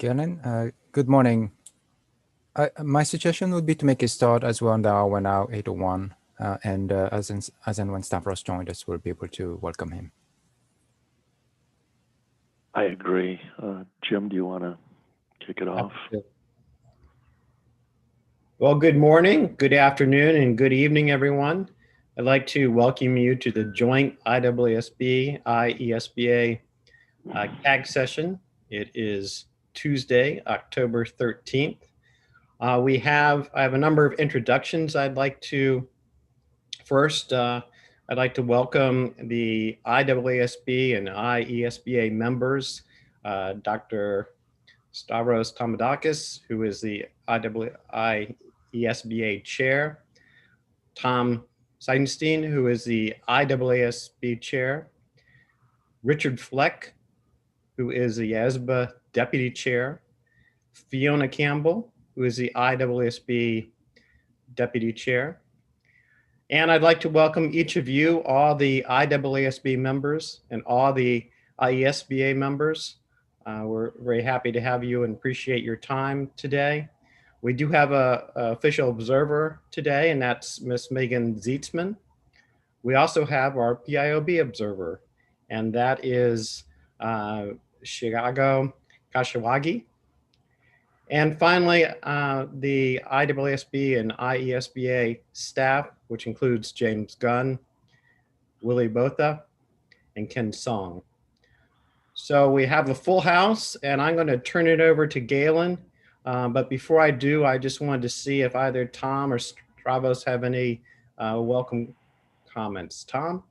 Galen. Good morning. My suggestion would be to make a start as we're on the hour now, 8:01, and as and when Stavros joined us, we'll be able to welcome him. I agree. Jim, do you want to kick it off? Well, good morning, good afternoon, and good evening, everyone. I'd like to welcome you to the joint IAASB-IESBA CAG session. It is Tuesday, October 13th. I have a number of introductions I'd like to. First, I'd like to welcome the IAASB and IESBA members, Dr. Stavros Tomadakis, who is the IAASBA chair, Tom Seidenstein, who is the IAASB chair, Richard Fleck, who is the IASBA deputy chair, Fiona Campbell, who is the IAASB deputy chair. And I'd like to welcome each of you, all the IAASB members and all the IESBA members. We're very happy to have you and appreciate your time today. We do have an official observer today, and that's Miss Megan Zietzman. We also have our PIOB observer, and that is Shigago Kashiwagi. And finally, the IAASB and IESBA staff, which includes James Gunn, Willie Botha, and Ken Song. So we have a full house, and I'm going to turn it over to Galen. But before I do, I just wanted to see if either Tom or Stavros have any welcome comments. Tom?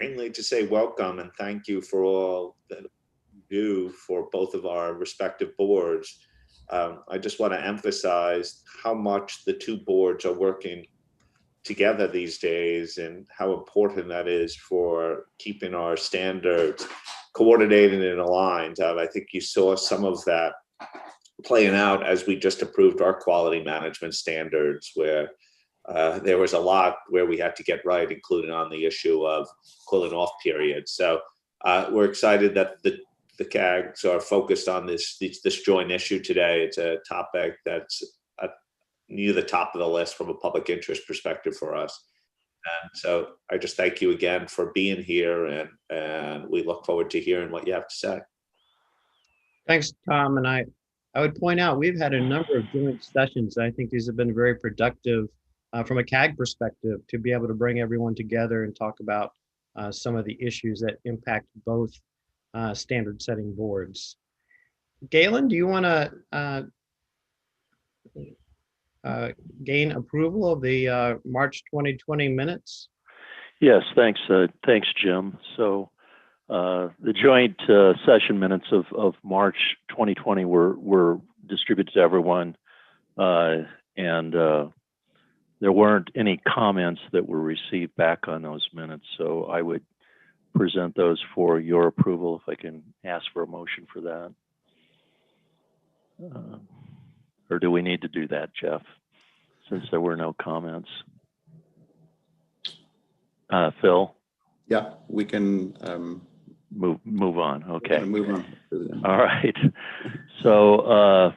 Mainly to say welcome and thank you for all that you do for both of our respective boards. I just want to emphasize how much the two boards are working together these days and how important that is for keeping our standards coordinated and aligned. I think you saw some of that playing out as we just approved our quality management standards, where there was a lot where we had to get right, including on the issue of cooling off periods. So we're excited that the CAGs are focused on this joint issue today. It's a topic that's near the top of the list from a public interest perspective for us. And so I just thank you again for being here, and we look forward to hearing what you have to say. Thanks, Tom. And I would point out, we've had a number of joint sessions. I think these have been very productive from a CAG perspective, to be able to bring everyone together and talk about some of the issues that impact both standard setting boards. Galen, do you want to gain approval of the March 2020 minutes? Yes, thanks. Thanks, Jim. So the joint session minutes of March 2020 were distributed to everyone, and there weren't any comments that were received back on those minutes. So I would present those for your approval, if I can ask for a motion for that. Or do we need to do that, Jeff, since there were no comments? Phil? Yeah, we can move on. Okay. Move on. All right. So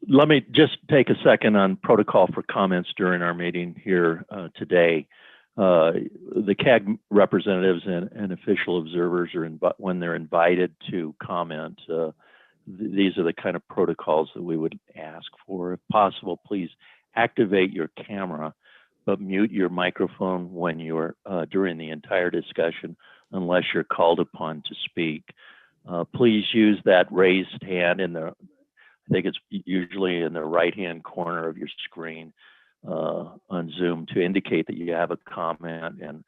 let me just take a second on protocol for comments during our meeting here today. The CAG representatives and official observers are when they're invited to comment. These are the kind of protocols that we would ask for. If possible, please activate your camera, but mute your microphone when you're during the entire discussion, unless you're called upon to speak. Please use that raised hand I think it's usually in the right-hand corner of your screen on Zoom, to indicate that you have a comment, and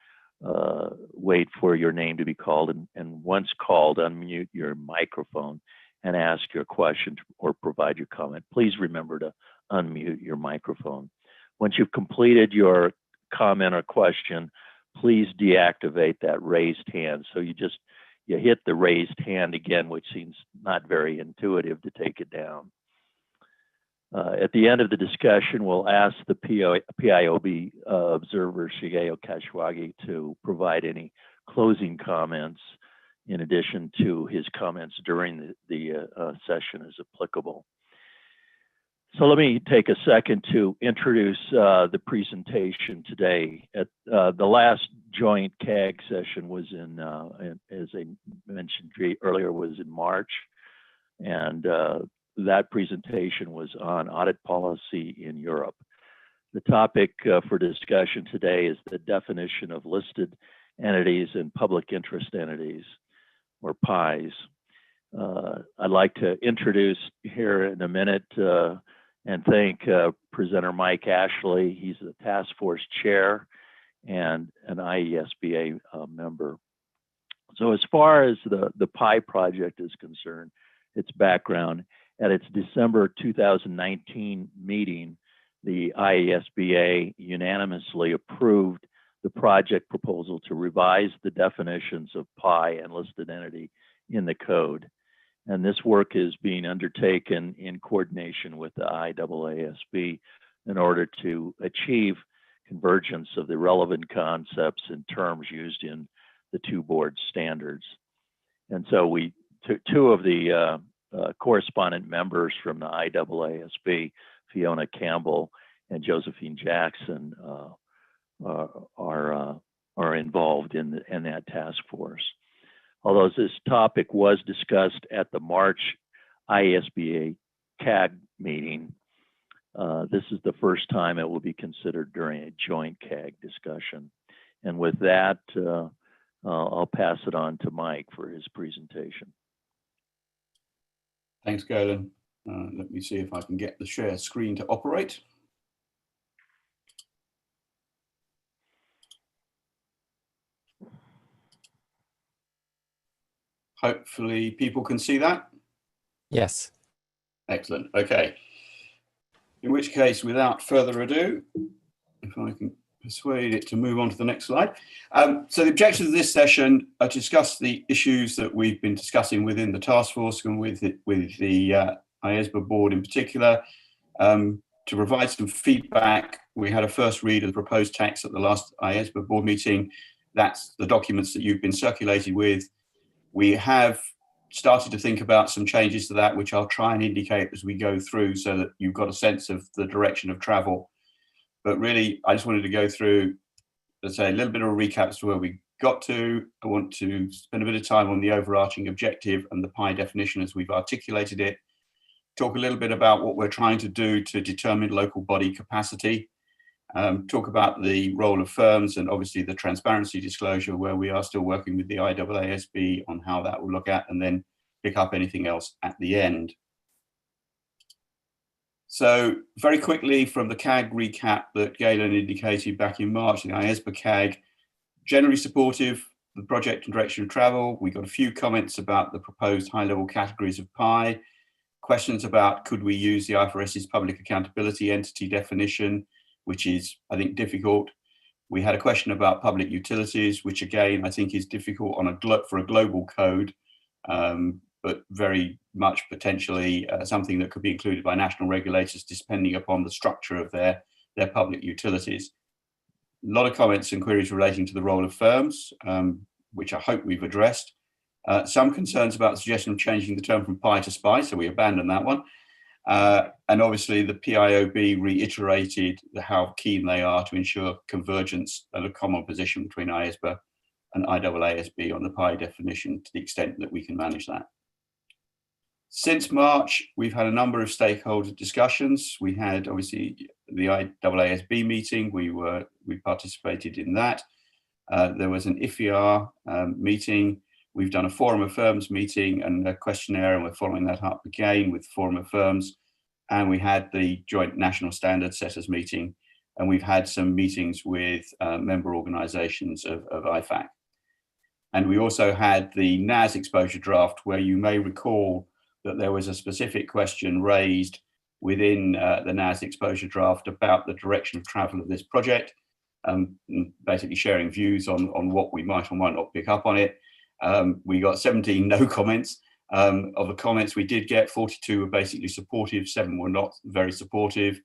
wait for your name to be called. And once called, unmute your microphone and ask your question or provide your comment. Please remember to unmute your microphone. Once you've completed your comment or question, please deactivate that raised hand. So you hit the raised hand again, which seems not very intuitive to take it down. At the end of the discussion, we'll ask the PIOB observer, Shigeru Kashiwagi, to provide any closing comments. in addition to his comments during the session as applicable. So let me take a second to introduce the presentation today. At the last joint CAG session was as I mentioned earlier, was in March, and that presentation was on audit policy in Europe. The topic for discussion today is the definition of listed entities and public interest entities, or PIEs. I'd like to introduce here in a minute and thank presenter Mike Ashley. He's the task force chair and an IAASB member. So as far as the PIE project is concerned, its background, at its December 2019 meeting, the IAASB unanimously approved the project proposal to revise the definitions of PIE and listed entity in the code. And this work is being undertaken in coordination with the IAASB in order to achieve convergence of the relevant concepts and terms used in the two board standards. And so we took two of the correspondent members from the IAASB, Fiona Campbell and Josephine Jackson, are involved in that task force. Although this topic was discussed at the March IASB CAG meeting, this is the first time it will be considered during a joint CAG discussion. And with that, I'll pass it on to Mike for his presentation. Thanks, Galen. Let me see if I can get the share screen to operate. Hopefully people can see that. Yes. Excellent. Okay. In which case, without further ado, if I can persuade it to move on to the next slide. So the objectives of this session are to discuss the issues that we've been discussing within the task force and with the IASBA board in particular. To provide some feedback, we had a first read of the proposed text at the last IASBA board meeting. That's the documents that you've been circulated with. We have started to think about some changes to that, which I'll try and indicate as we go through so that you've got a sense of the direction of travel. But really, I just wanted to go through, let's say, a little bit of a recap as to where we got to. I want to spend a bit of time on the overarching objective and the PIE definition as we've articulated it. Talk a little bit about what we're trying to do to determine local body capacity. Talk about the role of firms and obviously the transparency disclosure, where we are still working with the IAASB on how that will look at, and then pick up anything else at the end. So very quickly from the CAG recap that Galen indicated back in March, the IASBA CAG, generally supportive of the project and direction of travel. We got a few comments about the proposed high-level categories of PIE, questions about could we use the IFRS's public accountability entity definition, which is, I think, difficult. We had a question about public utilities, which again, I think is difficult on for a global code, but very much potentially something that could be included by national regulators depending upon the structure of their public utilities. A lot of comments and queries relating to the role of firms, which I hope we've addressed. Some concerns about the suggestion of changing the term from PIE to SPI, so we abandoned that one. And obviously the PIOB reiterated how keen they are to ensure convergence and a common position between IASBA and IAASB on the PIE definition to the extent that we can manage that. Since March, we've had a number of stakeholder discussions. We had obviously the IAASB meeting. We participated in that. There was an IFIR meeting. We've done a Forum of Firms meeting and a questionnaire, and we're following that up again with Forum of Firms. And we had the Joint National Standard Setters meeting, and we've had some meetings with member organizations of IFAC. And we also had the NAS exposure draft, where you may recall that there was a specific question raised within the NAS exposure draft about the direction of travel of this project, basically sharing views on what we might or might not pick up on it. We got 17 no comments. Of the comments we did get, 42 were basically supportive, 7 were not very supportive.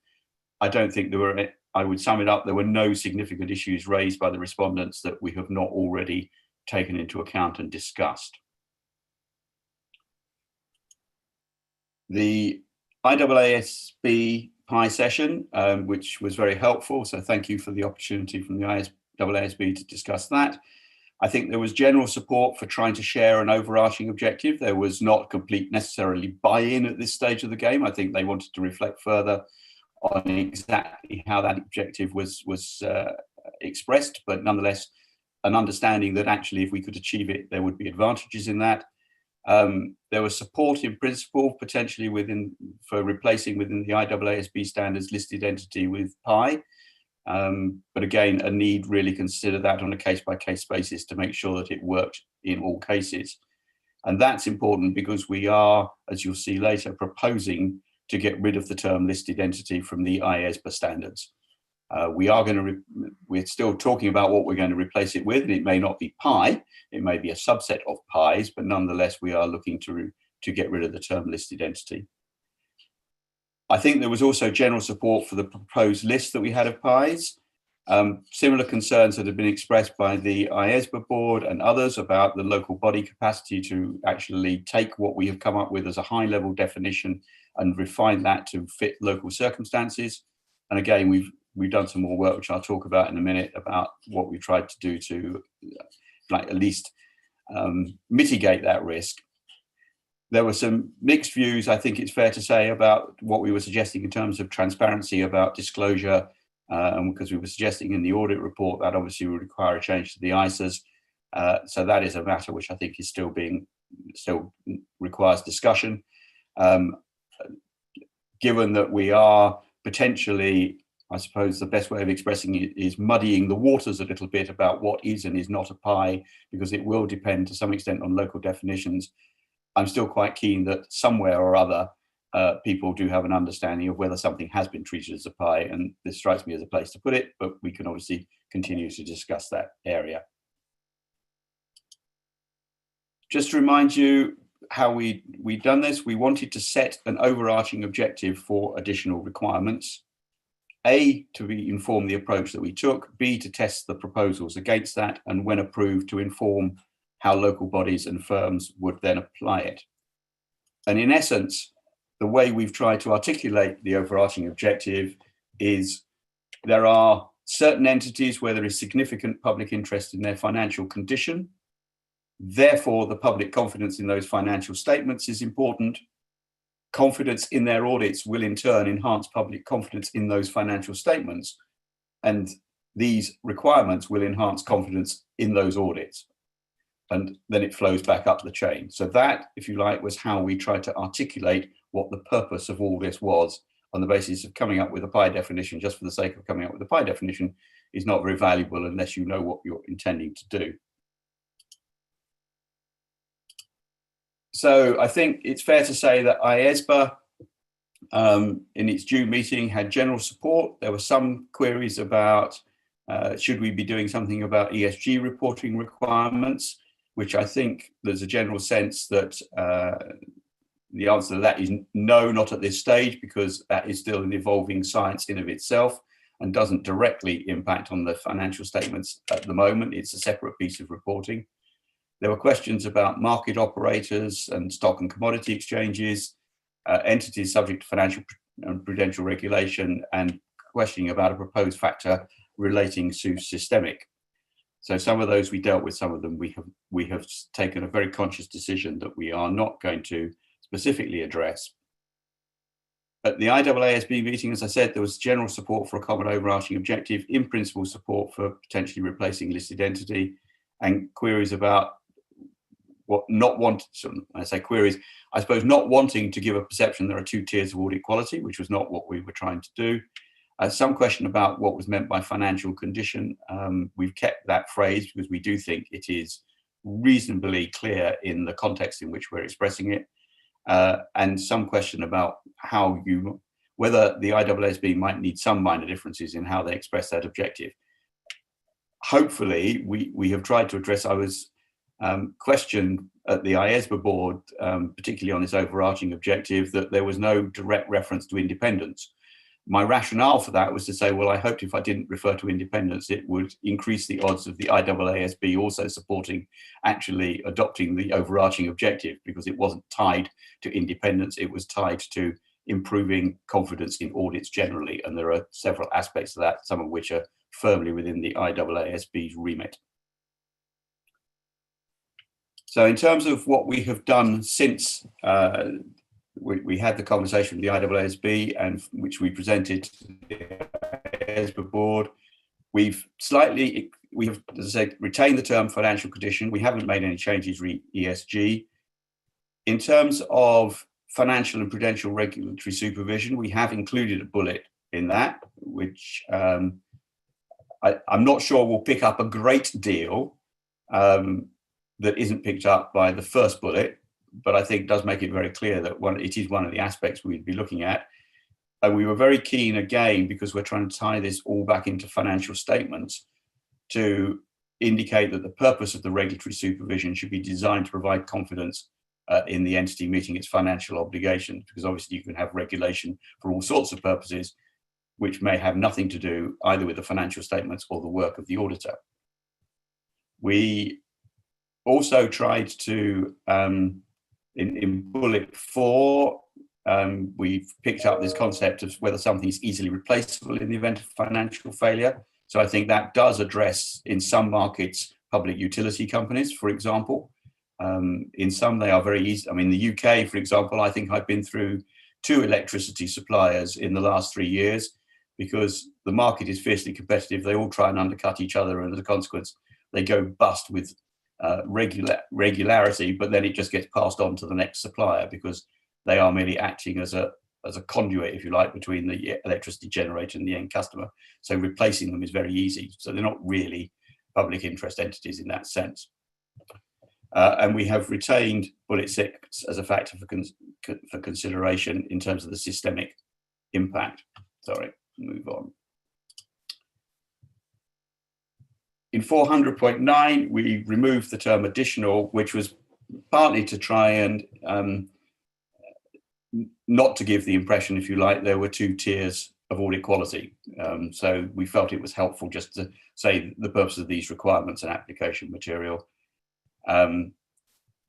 I don't think there were, I would sum it up, there were no significant issues raised by the respondents that we have not already taken into account and discussed. The IAASB PI session, which was very helpful. So thank you for the opportunity from the IAASB to discuss that. I think there was general support for trying to share an overarching objective. There was not complete necessarily buy-in at this stage of the game. I think they wanted to reflect further on exactly how that objective was expressed, but nonetheless, an understanding that actually if we could achieve it, there would be advantages in that. There was support in principle, potentially for replacing within the IAASB standards listed entity with PI. But again, a need really consider that on a case-by-case basis to make sure that it worked in all cases. And that's important because we are, as you'll see later, proposing to get rid of the term listed entity from the IAASB standards. We're still talking about what we're going to replace it with, and it may not be PI, it may be a subset of PIs, but nonetheless, we are looking to get rid of the term listed entity. I think there was also general support for the proposed list that we had of PIs. Similar concerns that have been expressed by the IAASB board and others about the local body capacity to actually take what we have come up with as a high-level definition and refine that to fit local circumstances. And again, we've done some more work, which I'll talk about in a minute, about what we tried to do to at least mitigate that risk. There were some mixed views, I think it's fair to say, about what we were suggesting in terms of transparency about disclosure, because we were suggesting in the audit report that obviously would require a change to the ISAs. So that is a matter which I think is still requires discussion. Given that we are potentially, I suppose the best way of expressing it is muddying the waters a little bit about what is and is not a PI, because it will depend to some extent on local definitions. I'm still quite keen that somewhere or other people do have an understanding of whether something has been treated as a PI, and this strikes me as a place to put it, but we can obviously continue to discuss that area. Just to remind you how we've done this, we wanted to set an overarching objective for additional requirements. A, to inform the approach that we took, B, to test the proposals against that, and when approved, to inform how local bodies and firms would then apply it. And in essence, the way we've tried to articulate the overarching objective is there are certain entities where there is significant public interest in their financial condition. Therefore, the public confidence in those financial statements is important. Confidence in their audits will in turn enhance public confidence in those financial statements. And these requirements will enhance confidence in those audits. And then it flows back up the chain. So that, if you like, was how we tried to articulate what the purpose of all this was, on the basis of coming up with a PI definition just for the sake of coming up with a PI definition is not very valuable unless you know what you're intending to do. So I think it's fair to say that IAASB, in its June meeting, had general support. There were some queries about should we be doing something about ESG reporting requirements, which I think there's a general sense that the answer to that is no, not at this stage, because that is still an evolving science in of itself and doesn't directly impact on the financial statements at the moment. It's a separate piece of reporting. There were questions about market operators and stock and commodity exchanges, entities subject to financial and prudential regulation, and questioning about a proposed factor relating to systemic. So some of those we dealt with, some of them we have taken a very conscious decision that we are not going to specifically address. At the IAASB meeting, as I said, there was general support for a common overarching objective, in principle support for potentially replacing listed entity, and queries about what not wanting, I say queries, I suppose not wanting to give a perception there are two tiers of audit quality, which was not what we were trying to do. Some question about what was meant by financial condition. We've kept that phrase because we do think it is reasonably clear in the context in which we're expressing it. And some question about whether the IAASB might need some minor differences in how they express that objective. Hopefully, we have tried to address. I was questioned at the IAASB board, particularly on this overarching objective, that there was no direct reference to independence. My rationale for that was to say, well, I hoped if I didn't refer to independence, it would increase the odds of the IAASB also supporting actually adopting the overarching objective, because it wasn't tied to independence, it was tied to improving confidence in audits generally. And there are several aspects of that, some of which are firmly within the IAASB's remit. So in terms of what we have done since we had the conversation with the IAASB, and which we presented to the IASBA board, we have, as I said, retained the term financial condition. We haven't made any changes re ESG. In terms of financial and prudential regulatory supervision, we have included a bullet in that, which I'm not sure will pick up a great deal that isn't picked up by the first bullet, but I think does make it very clear that it is one of the aspects we'd be looking at. And we were very keen, again, because we're trying to tie this all back into financial statements, to indicate that the purpose of the regulatory supervision should be designed to provide confidence in the entity meeting its financial obligations, because obviously you can have regulation for all sorts of purposes, which may have nothing to do either with the financial statements or the work of the auditor. We also tried to, in bullet 4, we've picked up this concept of whether something is easily replaceable in the event of financial failure. So I think that does address, in some markets, public utility companies, for example. In some, they are very easy. I mean, the UK, for example, I think I've been through 2 electricity suppliers in the last 3 years, because the market is fiercely competitive. They all try and undercut each other, and as a consequence, they go bust with regularity, but then it just gets passed on to the next supplier, because they are merely acting as a conduit, if you like, between the electricity generator and the end customer. So replacing them is very easy. So they're not really public interest entities in that sense. And we have retained bullet 6 as a factor for consideration in terms of the systemic impact. Sorry, move on. In 400.9, we removed the term additional, which was partly to try and not to give the impression, if you like, there were 2 tiers of audit quality. So we felt it was helpful just to say the purpose of these requirements and application material.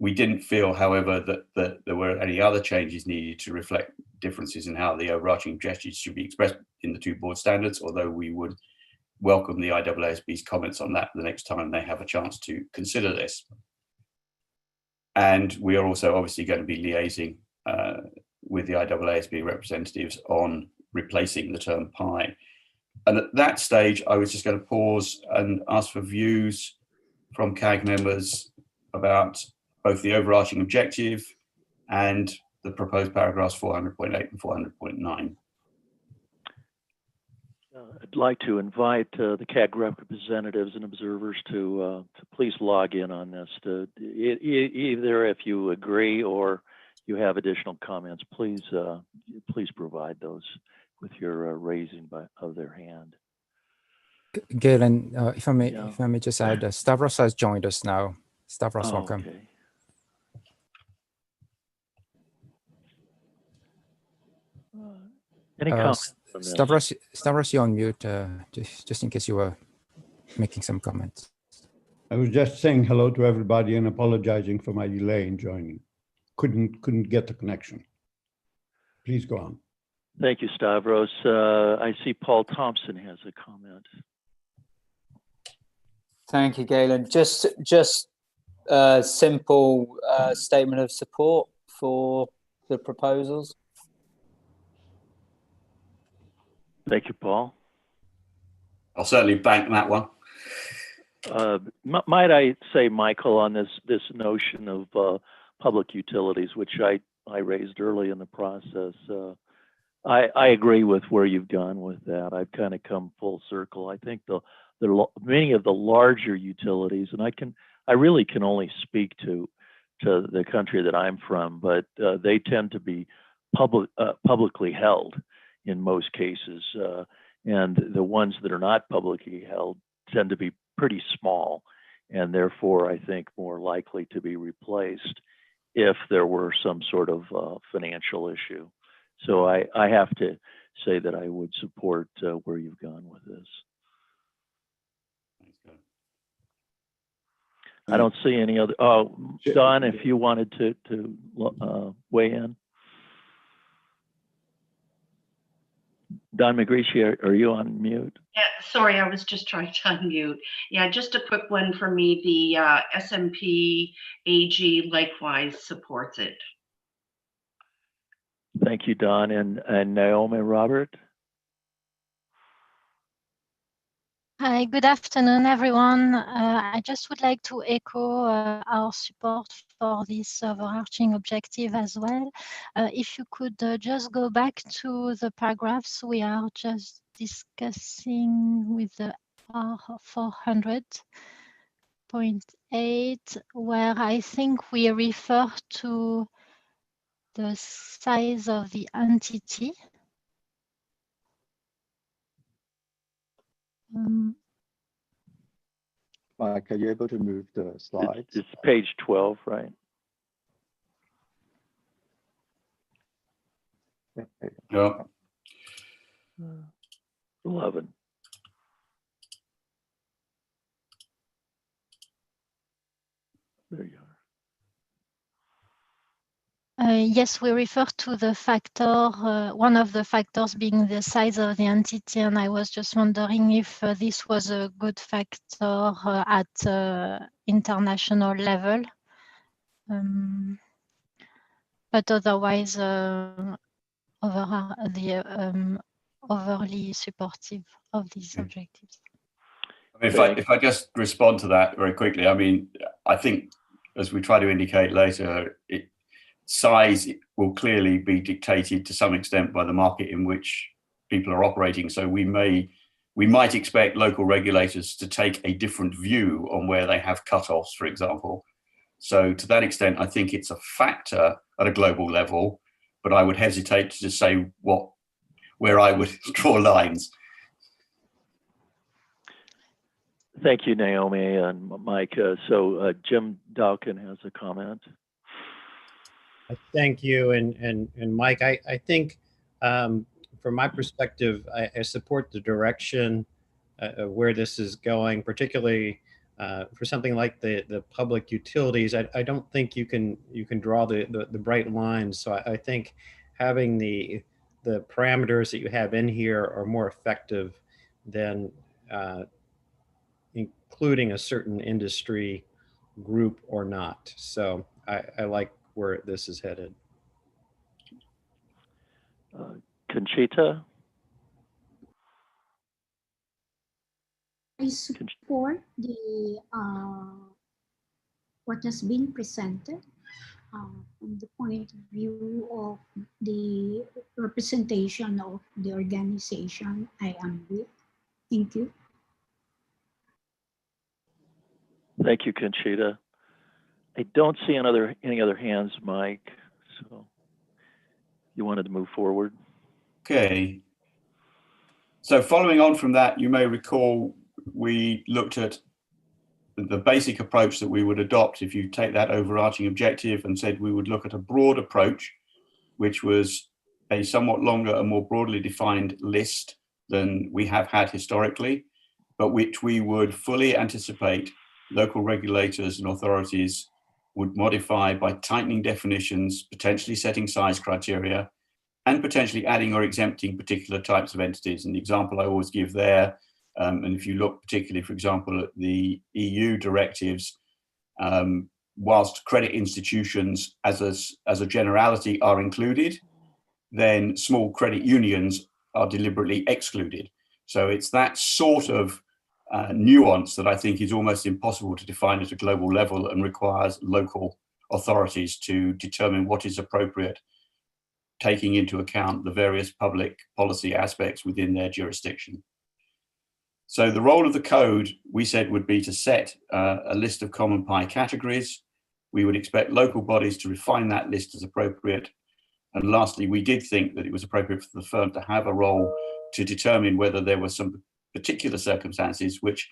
We didn't feel, however, that there were any other changes needed to reflect differences in how the overarching objectives should be expressed in the 2 board standards, although we would welcome the IAASB's comments on that the next time they have a chance to consider this. And we are also obviously going to be liaising with the IAASB representatives on replacing the term PI. And at that stage, I was just going to pause and ask for views from CAG members about both the overarching objective and the proposed paragraphs 400.8 and 400.9. I'd like to invite the CAG representatives and observers to please log in on this. Either if you agree or you have additional comments, please provide those with your raising of their hand. Galen, if I may just add, Stavros has joined us now. Stavros, welcome. Okay. Any comments? Stavros, you're on mute, just in case you were making some comments. I was just saying hello to everybody and apologizing for my delay in joining. Couldn't get the connection. Please go on. Thank you, Stavros. I see Paul Thompson has a comment. Thank you, Galen. Just a simple statement of support for the proposals. Thank you, Paul. I'll certainly bank that one. Might I say, Michael, on this notion of public utilities, which I raised early in the process, I agree with where you've gone with that. I've kind of come full circle. I think many of the larger utilities, and I really can only speak to the country that I'm from, but they tend to be publicly held in most cases, and the ones that are not publicly held tend to be pretty small, and therefore I think more likely to be replaced if there were some sort of financial issue. So I have to say that I would support where you've gone with this. I don't see any other. Oh, Don, if you wanted to weigh in. Don McGreeshy, are you on mute? Yeah, sorry, I was just trying to unmute. Yeah, just a quick one for me. The SMP AG likewise supports it. Thank you, Don. And Naomi Robert? Hi, good afternoon, everyone. I just would like to echo our support for this overarching objective as well. If you could just go back to the paragraphs we are just discussing with the R400.8, where I think we refer to the size of the entity. Mike, are you able to move the slides? It's page 12, right? Yeah. 11. There you are. Yes, we refer to the factor, one of the factors being the size of the entity, and I was just wondering if this was a good factor at international level. But otherwise, overly supportive of these objectives. I mean, if I just respond to that very quickly, I mean, I think as we try to indicate later, size will clearly be dictated to some extent by the market in which people are operating. So we might expect local regulators to take a different view on where they have cutoffs, for example. So to that extent, I think it's a factor at a global level, but I would hesitate to just say where I would draw lines. Thank you, Naomi and Mike. So Jim Dawkin has a comment. Thank you, and Mike, I think from my perspective, I support the direction of where this is going, particularly for something like the public utilities. I don't think you can draw the bright lines. So I think having the parameters that you have in here are more effective than including a certain industry group or not. So I like where this is headed. Conchita? I support the what has been presented from the point of view of the representation of the organization I am with. Thank you. Thank you, Conchita. I don't see any other hands, Mike. So you wanted to move forward? Okay. So following on from that, you may recall we looked at the basic approach that we would adopt if you take that overarching objective and said we would look at a broad approach, which was a somewhat longer and more broadly defined list than we have had historically, but which we would fully anticipate local regulators and authorities would modify by tightening definitions, potentially setting size criteria, and potentially adding or exempting particular types of entities. And the example I always give there, and if you look particularly, for example, at the EU directives, whilst credit institutions as a generality are included, then small credit unions are deliberately excluded. So it's that sort of nuance that I think is almost impossible to define at a global level and requires local authorities to determine what is appropriate, taking into account the various public policy aspects within their jurisdiction. So the role of the code, we said, would be to set a list of common PI categories. We would expect local bodies to refine that list as appropriate. And lastly, we did think that it was appropriate for the firm to have a role to determine whether there were some particular circumstances which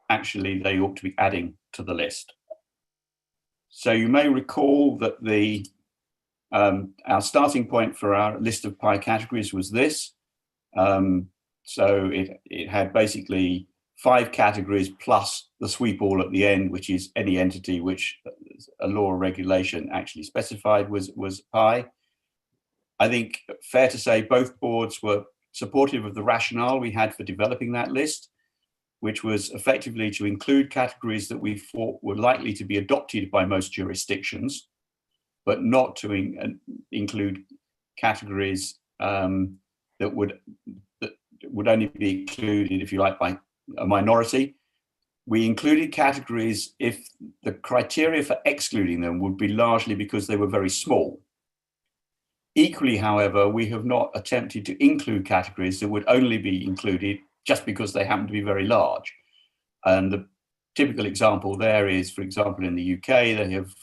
actually they ought to be adding to the list. So you may recall that our starting point for our list of PI categories was this. So it had basically 5 categories plus the sweep all at the end, which is any entity which a law or regulation actually specified was PI. I think fair to say both boards were supportive of the rationale we had for developing that list, which was effectively to include categories that we thought were likely to be adopted by most jurisdictions, but not to include categories that would only be included, if you like, by a minority. We included categories if the criteria for excluding them would be largely because they were very small. Equally, however, we have not attempted to include categories that would only be included just because they happen to be very large. And the typical example there is, for example, in the UK, they have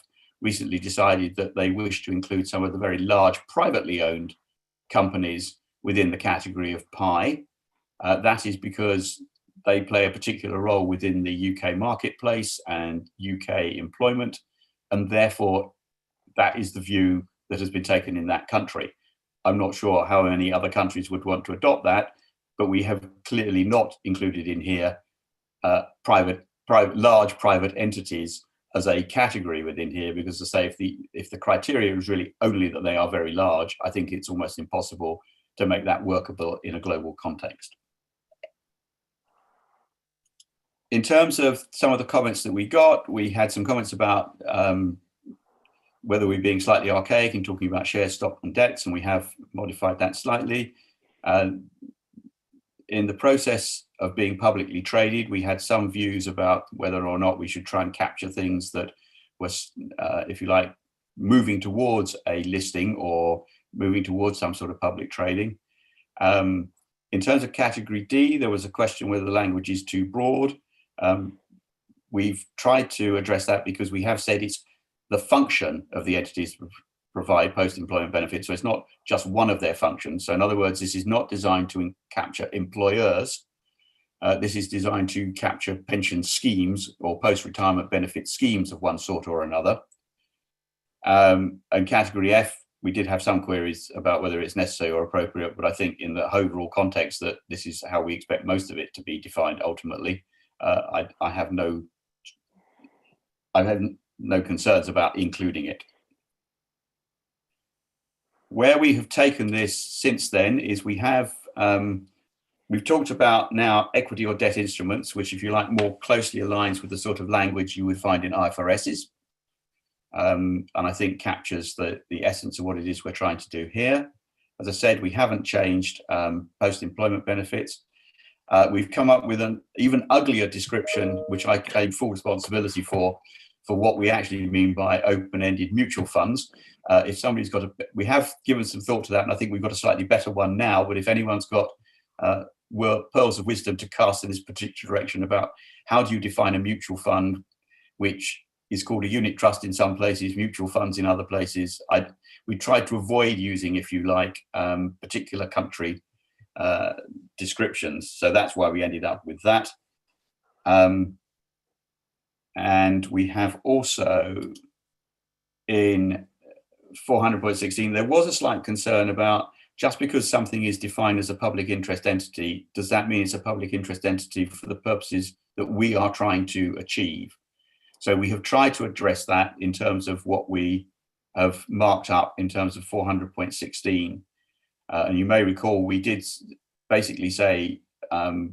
recently decided that they wish to include some of the very large privately owned companies within the category of PI. That is because they play a particular role within the UK marketplace and UK employment, and therefore that is the view that has been taken in that country. I'm not sure how many other countries would want to adopt that, but we have clearly not included in here large private entities as a category within here, because to say if the criteria is really only that they are very large, I think it's almost impossible to make that workable in a global context. In terms of some of the comments that we got, we had some comments about whether we're being slightly archaic in talking about share stock and debts, and we have modified that slightly. In the process of being publicly traded, we had some views about whether or not we should try and capture things that was, if you like, moving towards a listing or moving towards some sort of public trading. In terms of category D, there was a question whether the language is too broad. We've tried to address that because we have said it's the function of the entities to provide post-employment benefits. So it's not just one of their functions. So in other words, this is not designed to capture employers. This is designed to capture pension schemes or post-retirement benefit schemes of one sort or another. And category F, we did have some queries about whether it's necessary or appropriate, but I think in the overall context that this is how we expect most of it to be defined ultimately. I have no concerns about including it. Where we have taken this since then is we've talked about now equity or debt instruments, which, if you like, more closely aligns with the sort of language you would find in IFRSs, and I think captures the essence of what it is we're trying to do here. As I said, we haven't changed post-employment benefits. We've come up with an even uglier description, which I claim full responsibility for what we actually mean by open-ended mutual funds. If somebody's got we have given some thought to that, and I think we've got a slightly better one now, but if anyone's got pearls of wisdom to cast in this particular direction about how do you define a mutual fund, which is called a unit trust in some places, mutual funds in other places, we tried to avoid using, if you like, particular country descriptions. So that's why we ended up with that. And we have also in 400.16, there was a slight concern about just because something is defined as a public interest entity, does that mean it's a public interest entity for the purposes that we are trying to achieve? So we have tried to address that in terms of what we have marked up in terms of 400.16. And you may recall we did basically say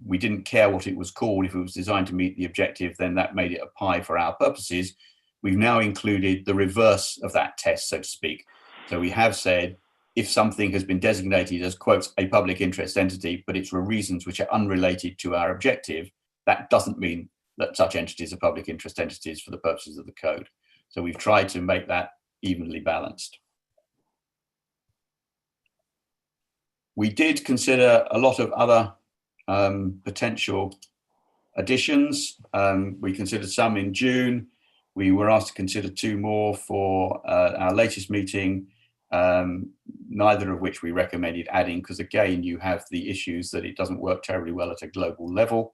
we didn't care what it was called. If it was designed to meet the objective, then that made it a PI for our purposes. We've now included the reverse of that test, so to speak. So we have said if something has been designated as, quotes, a public interest entity, but it's for reasons which are unrelated to our objective, that doesn't mean that such entities are public interest entities for the purposes of the code. So we've tried to make that evenly balanced. We did consider a lot of other potential additions. We considered some in June. We were asked to consider 2 more for our latest meeting, neither of which we recommended adding, because again, you have the issues that it doesn't work terribly well at a global level.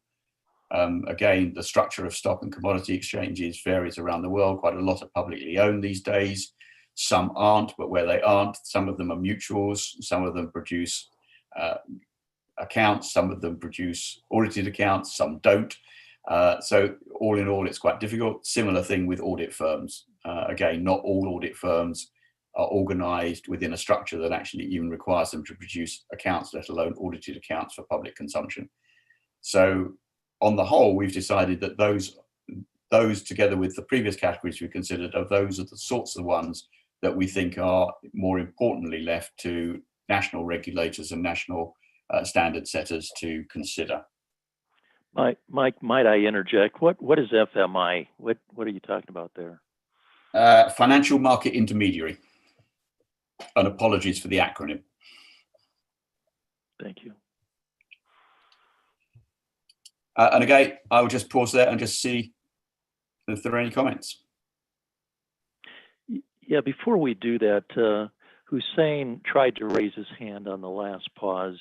Again, the structure of stock and commodity exchanges varies around the world. Quite a lot are publicly owned these days. Some aren't, but where they aren't, some of them are mutuals. Some of them produce accounts. Some of them produce audited accounts, some don't. So all in all, it's quite difficult. Similar thing with audit firms. Again, not all audit firms are organized within a structure that actually even requires them to produce accounts, let alone audited accounts for public consumption. So on the whole, we've decided that those together with the previous categories we considered, those are the sorts of ones that we think are more importantly left to national regulators and national standard setters to consider. Mike, might I interject? What is FMI? What are you talking about there? Financial market intermediary. And apologies for the acronym. Thank you. And again, I will just pause there and just see if there are any comments. Yeah, before we do that, Hussein tried to raise his hand on the last pause.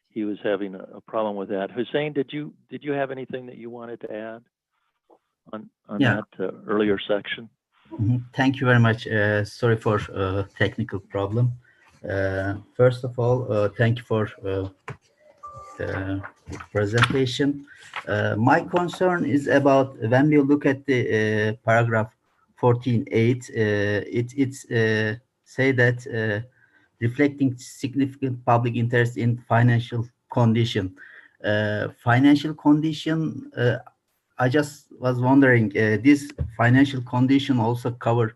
He was having a problem with that. Hussein, did you have anything that you wanted to add on that earlier section? Thank you very much. Sorry for technical problem. First of all, thank you for the presentation. My concern is about when we look at the paragraph 14.8, it's say that reflecting significant public interest in financial condition. Financial condition, I just was wondering, this financial condition also capture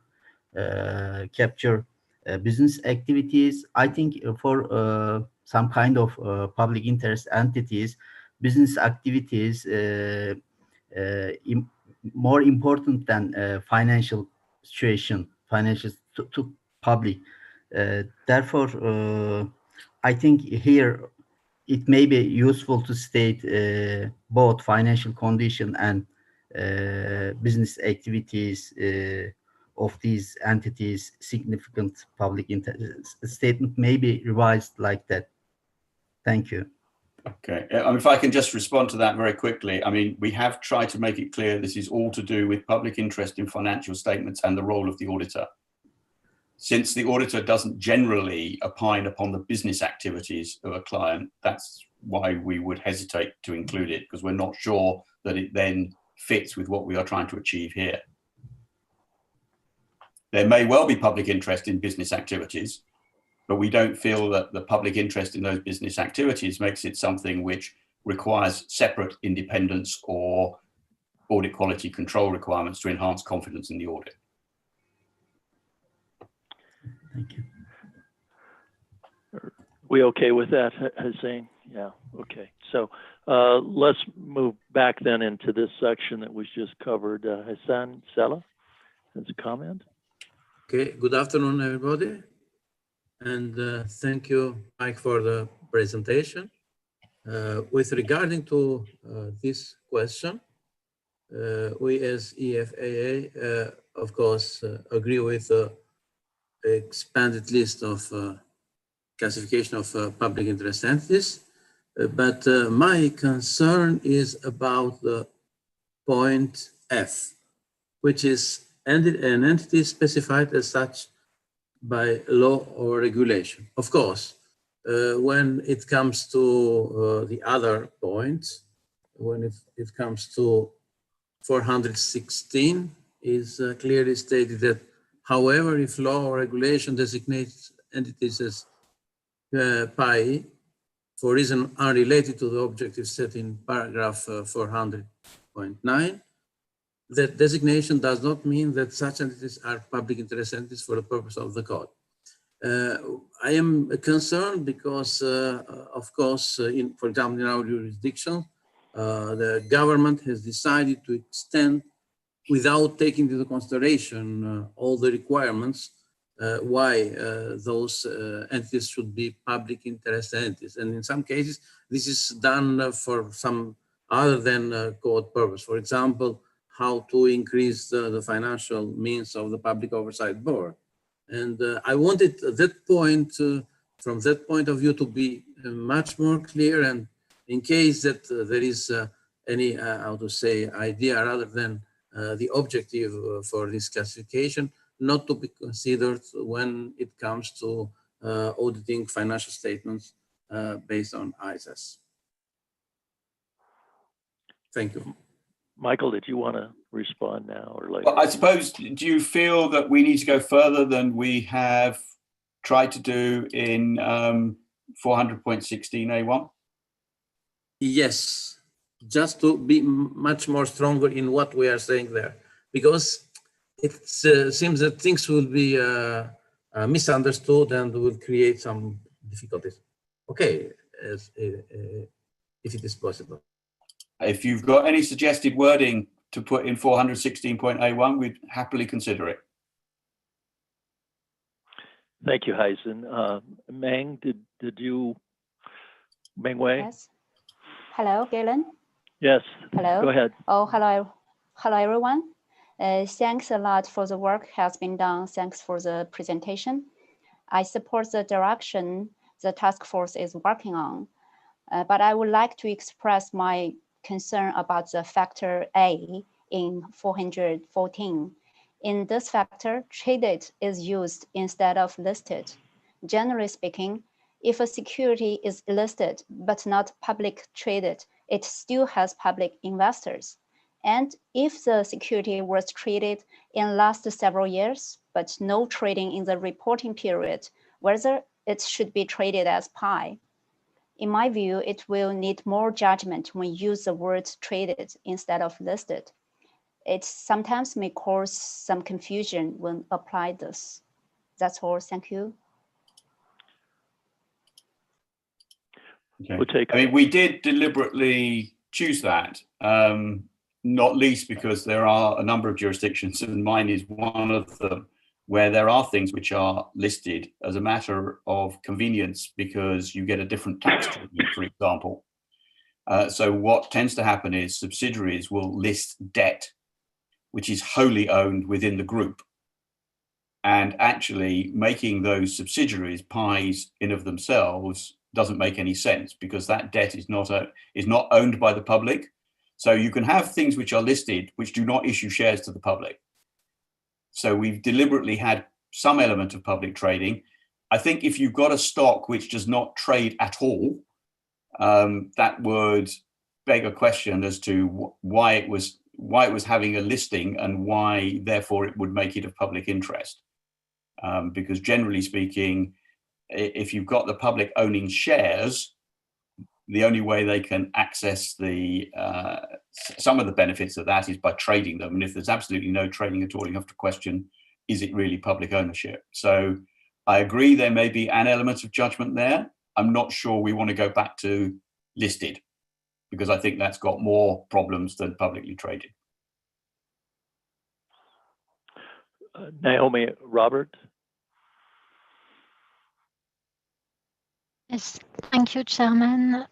business activities. I think for some kind of public interest entities, business activities more important than financial situation, financial to public. Therefore, I think here it may be useful to state both financial condition and business activities of these entities, significant public interest. Statement may be revised like that. Thank you. Okay, if I can just respond to that very quickly. I mean, we have tried to make it clear this is all to do with public interest in financial statements and the role of the auditor. Since the auditor doesn't generally opine upon the business activities of a client, that's why we would hesitate to include it, because we're not sure that it then fits with what we are trying to achieve here. There may well be public interest in business activities, but we don't feel that the public interest in those business activities makes it something which requires separate independence or audit quality control requirements to enhance confidence in the audit. Thank you. We okay with that, Hussein? Yeah, okay. So let's move back then into this section that was just covered. Hassan Salah has a comment. Okay, good afternoon, everybody. And thank you, Mike, for the presentation. With regarding to this question, we as EFAA, of course, agree with the expanded list of classification of public interest entities. But my concern is about the point F, which is an entity specified as such by law or regulation. Of course, when it comes to the other points, when it comes to 416, is clearly stated that, however, if law or regulation designates entities as PAI for reason unrelated to the objective set in paragraph 400.9, that designation does not mean that such entities are public interest entities for the purpose of the code. I am concerned because, of course, for example, in our jurisdiction, the government has decided to extend, without taking into consideration all the requirements, why those entities should be public interest entities. And in some cases, this is done for some other than code purpose. For example, how to increase the financial means of the Public Oversight Board. And I wanted that point, from that point of view, to be much more clear. And in case that there is any, how to say, idea rather than the objective for this classification, not to be considered when it comes to auditing financial statements based on ISAS. Thank you. Michael, did you want to respond now or later? Well, I suppose, do you feel that we need to go further than we have tried to do in 400.16A1? Yes, just to be much more stronger in what we are saying there, because it seems that things will be misunderstood and will create some difficulties. Okay, if it is possible. If you've got any suggested wording to put in 416.A1, we'd happily consider it. Thank you, Heisen. Meng, did you, Meng Wei? Yes. Hello, Galen. Yes. Hello. Go ahead. Oh, hello. Hello, everyone. Thanks a lot for the work has been done. Thanks for the presentation. I support the direction the task force is working on, but I would like to express my concern about the factor A in 414. In this factor, traded is used instead of listed. Generally speaking, if a security is listed but not public traded, it still has public investors. And if the security was traded in last several years, but no trading in the reporting period, whether it should be traded as pi. In my view, it will need more judgment when you use the word traded instead of listed. It sometimes may cause some confusion when applied this. That's all, thank you. Okay. We'll take. I mean, we did deliberately choose that, not least because there are a number of jurisdictions, and mine is one of them, where there are things which are listed as a matter of convenience because you get a different tax treatment, for example. So what tends to happen is subsidiaries will list debt, which is wholly owned within the group. And actually making those subsidiaries pies in of themselves doesn't make any sense because that debt is not owned by the public. So you can have things which are listed which do not issue shares to the public. So we've deliberately had some element of public trading. I think if you've got a stock which does not trade at all, that would beg a question as to why it was having a listing and why therefore it would make it of public interest. Because generally speaking, if you've got the public owning shares, the only way they can access the some of the benefits of that is by trading them. And if there's absolutely no trading at all, you have to question, is it really public ownership? So I agree there may be an element of judgment there. I'm not sure we want to go back to listed because I think that's got more problems than publicly traded. Naomi, Robert? Yes, thank you, Chairman.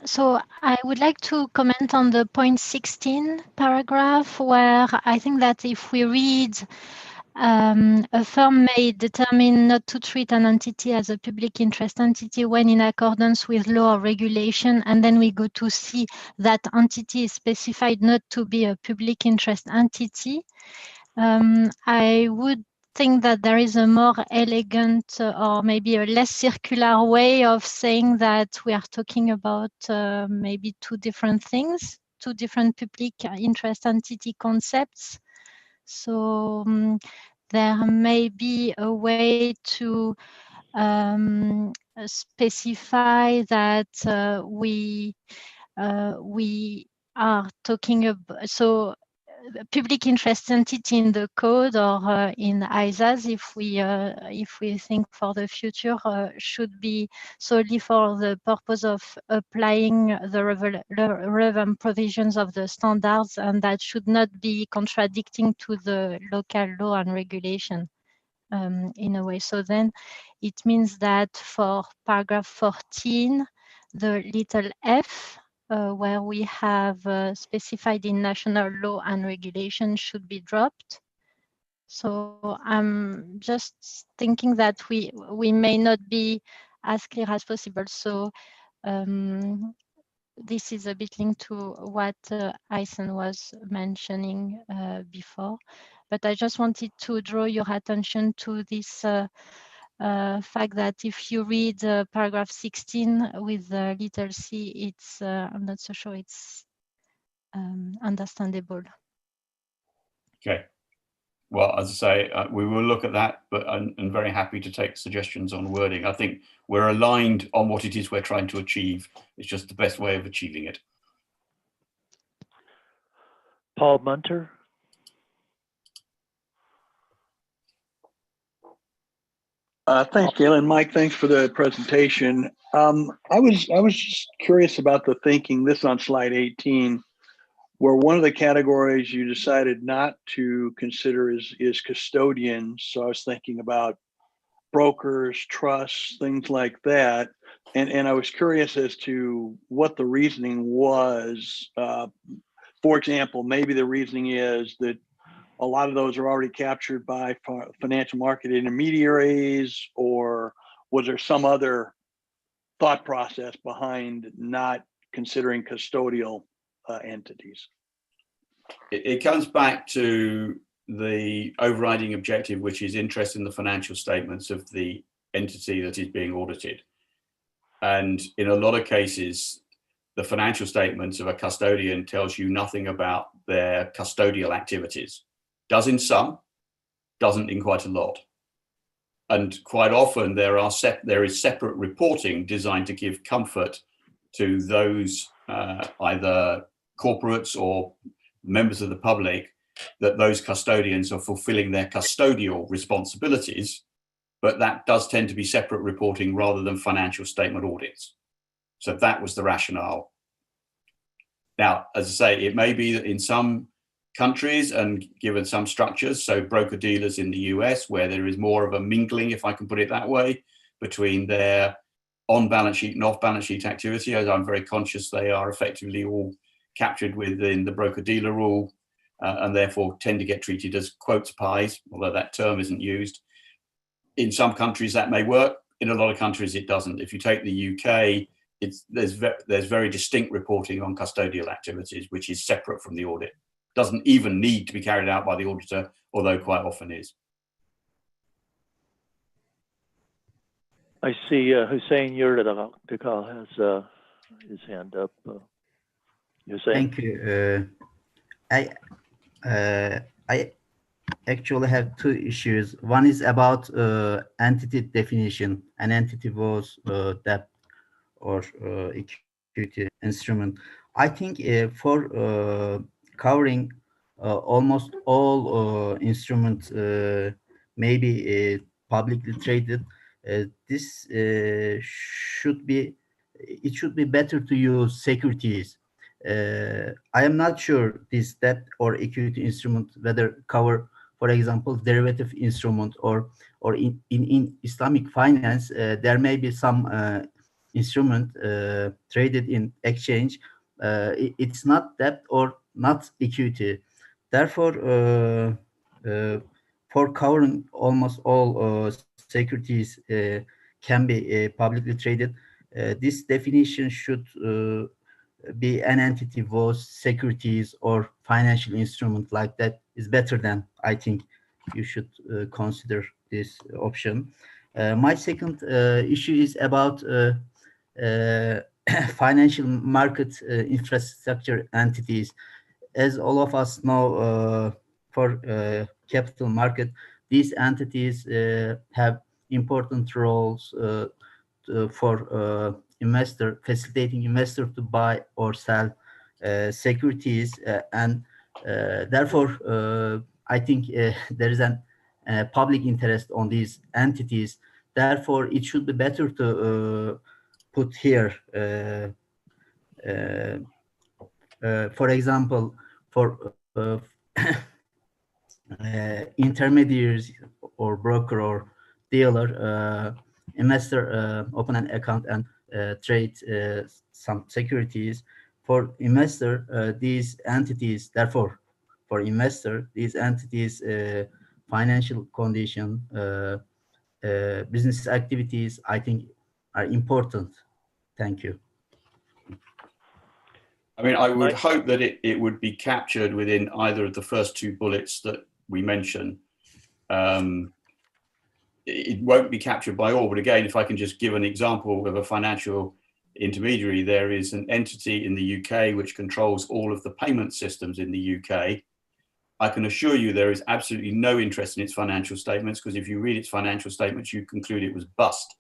So I would like to comment on the point 16 paragraph, where I think that if we read a firm may determine not to treat an entity as a public interest entity when in accordance with law or regulation, and then we go to see that entity is specified not to be a public interest entity, I would think that there is a more elegant or maybe a less circular way of saying that we are talking about maybe two different things, two different public interest entity concepts. So there may be a way to specify that we are talking about, so public interest entity in the code or in ISAS, if we think for the future, should be solely for the purpose of applying the relevant provisions of the standards, and that should not be contradicting to the local law and regulation in a way. So then it means that for paragraph 14, the little f, where we have specified in national law and regulation should be dropped. So I'm just thinking that we may not be as clear as possible. So this is a bit linked to what Eisen was mentioning before. But I just wanted to draw your attention to this fact that if you read paragraph 16 with the little c, it's I'm not so sure it's understandable. Okay. Well, as I say, we will look at that, but I'm very happy to take suggestions on wording. I think we're aligned on what it is we're trying to achieve. It's just the best way of achieving it. Paul Munter. Thanks, Galen. Mike, thanks for the presentation. I was just curious about the thinking, this on slide 18, where one of the categories you decided not to consider is custodians. So I was thinking about brokers, trusts, things like that. And I was curious as to what the reasoning was. For example, maybe the reasoning is that a lot of those are already captured by financial market intermediaries, or was there some other thought process behind not considering custodial entities? It comes back to the overriding objective, which is interest in the financial statements of the entity that is being audited. And in a lot of cases, the financial statements of a custodian tells you nothing about their custodial activities. Does in some, doesn't in quite a lot. And quite often there is separate reporting designed to give comfort to those either corporates or members of the public that those custodians are fulfilling their custodial responsibilities, but that does tend to be separate reporting rather than financial statement audits. So that was the rationale. Now, as I say, it may be that in some countries and given some structures, so broker-dealers in the US, where there is more of a mingling, if I can put it that way, between their on-balance sheet and off-balance sheet activity, as I'm very conscious they are effectively all captured within the broker-dealer rule, and therefore tend to get treated as quotes pies, although that term isn't used. In some countries that may work, in a lot of countries it doesn't. If you take the UK, there's very distinct reporting on custodial activities, which is separate from the audit. Doesn't even need to be carried out by the auditor, although quite often is. I see Hussein Yurdakal has his hand up. Hussein. Thank you. I actually have two issues. One is about entity definition. An entity was debt or equity instrument. I think for covering almost all instruments maybe publicly traded, this should be better to use securities. I am not sure this debt or equity instrument whether cover, for example, derivative instrument or in Islamic finance there may be some instrument traded in exchange. It's not debt or not equity. Therefore, for covering almost all securities can be publicly traded, this definition should be an entity was securities or financial instrument like that is better than. I think you should consider this option. My second issue is about financial market infrastructure entities. As all of us know, for capital market, these entities have important roles for investor, facilitating investor to buy or sell securities, and therefore I think there is a public interest on these entities. Therefore, it should be better to put here, for example, for intermediaries or broker or dealer, investor open an account and trade some securities. For investor, these entities, therefore, for investor, these entities, financial condition, business activities, I think are important. Thank you. I mean, I would hope that it would be captured within either of the first two bullets that we mentioned. it won't be captured by all. But again, if I can just give an example of a financial intermediary, there is an entity in the UK which controls all of the payment systems in the UK. I can assure you there is absolutely no interest in its financial statements, because if you read its financial statements, you conclude it was bust.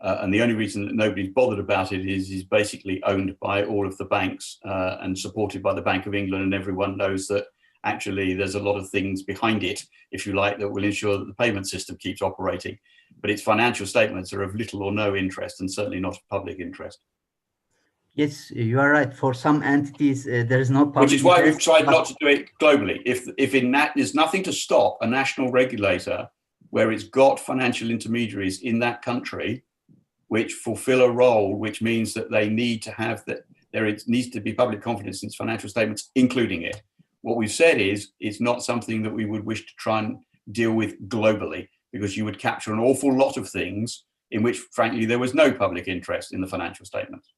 And the only reason that nobody's bothered about it is basically owned by all of the banks and supported by the Bank of England, and everyone knows that actually there's a lot of things behind it, if you like, that will ensure that the payment system keeps operating. But its financial statements are of little or no interest, and certainly not of public interest. Yes, you are right. For some entities, there is no public Which is why we've interest, tried but- not to do it globally. If in that, there's nothing to stop a national regulator where it's got financial intermediaries in that country which fulfill a role, which means that they need to have that needs to be public confidence in its financial statements, including it. What we've said is it's not something that we would wish to try and deal with globally, because you would capture an awful lot of things in which, frankly, there was no public interest in the financial statements.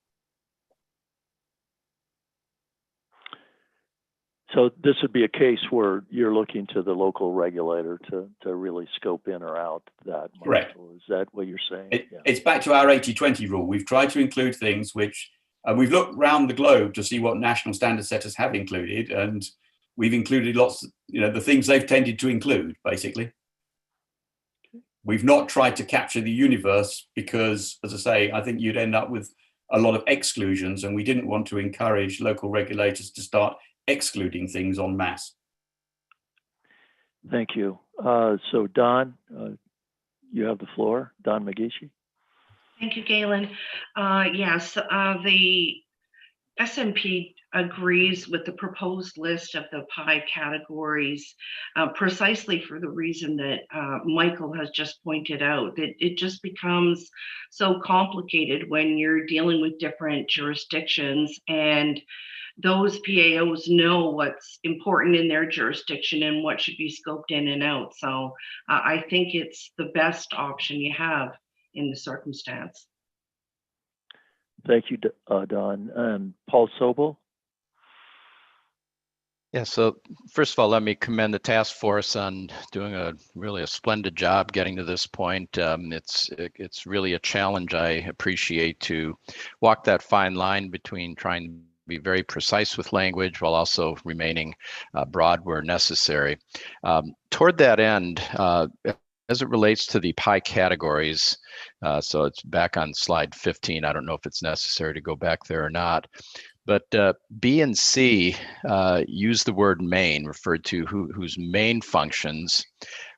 So this would be a case where you're looking to the local regulator to really scope in or out that. Correct. Is that what you're saying? It's back to our 80-20 rule. We've tried to include things which we've looked around the globe to see what national standard setters have included, and we've included lots, the things they've tended to include, basically. We've not tried to capture the universe because, as I say, I think you'd end up with a lot of exclusions, and we didn't want to encourage local regulators to start excluding things en masse. Thank you. So Don, you have the floor. Don McGeechy. Thank you, Galen. Yes, the SMP agrees with the proposed list of the PI categories precisely for the reason that Michael has just pointed out, that it just becomes so complicated when you're dealing with different jurisdictions, and those PAOs know what's important in their jurisdiction and what should be scoped in and out. So I think it's the best option you have in the circumstance. Thank you, Don. And Paul Sobel. Yeah, so first of all, let me commend the task force on doing really a splendid job getting to this point. It's really a challenge, I appreciate, to walk that fine line between trying to be very precise with language while also remaining broad where necessary. Toward that end, as it relates to the PI categories, so it's back on slide 15. I don't know if it's necessary to go back there or not, but B and C use the word main, referred to whose main functions,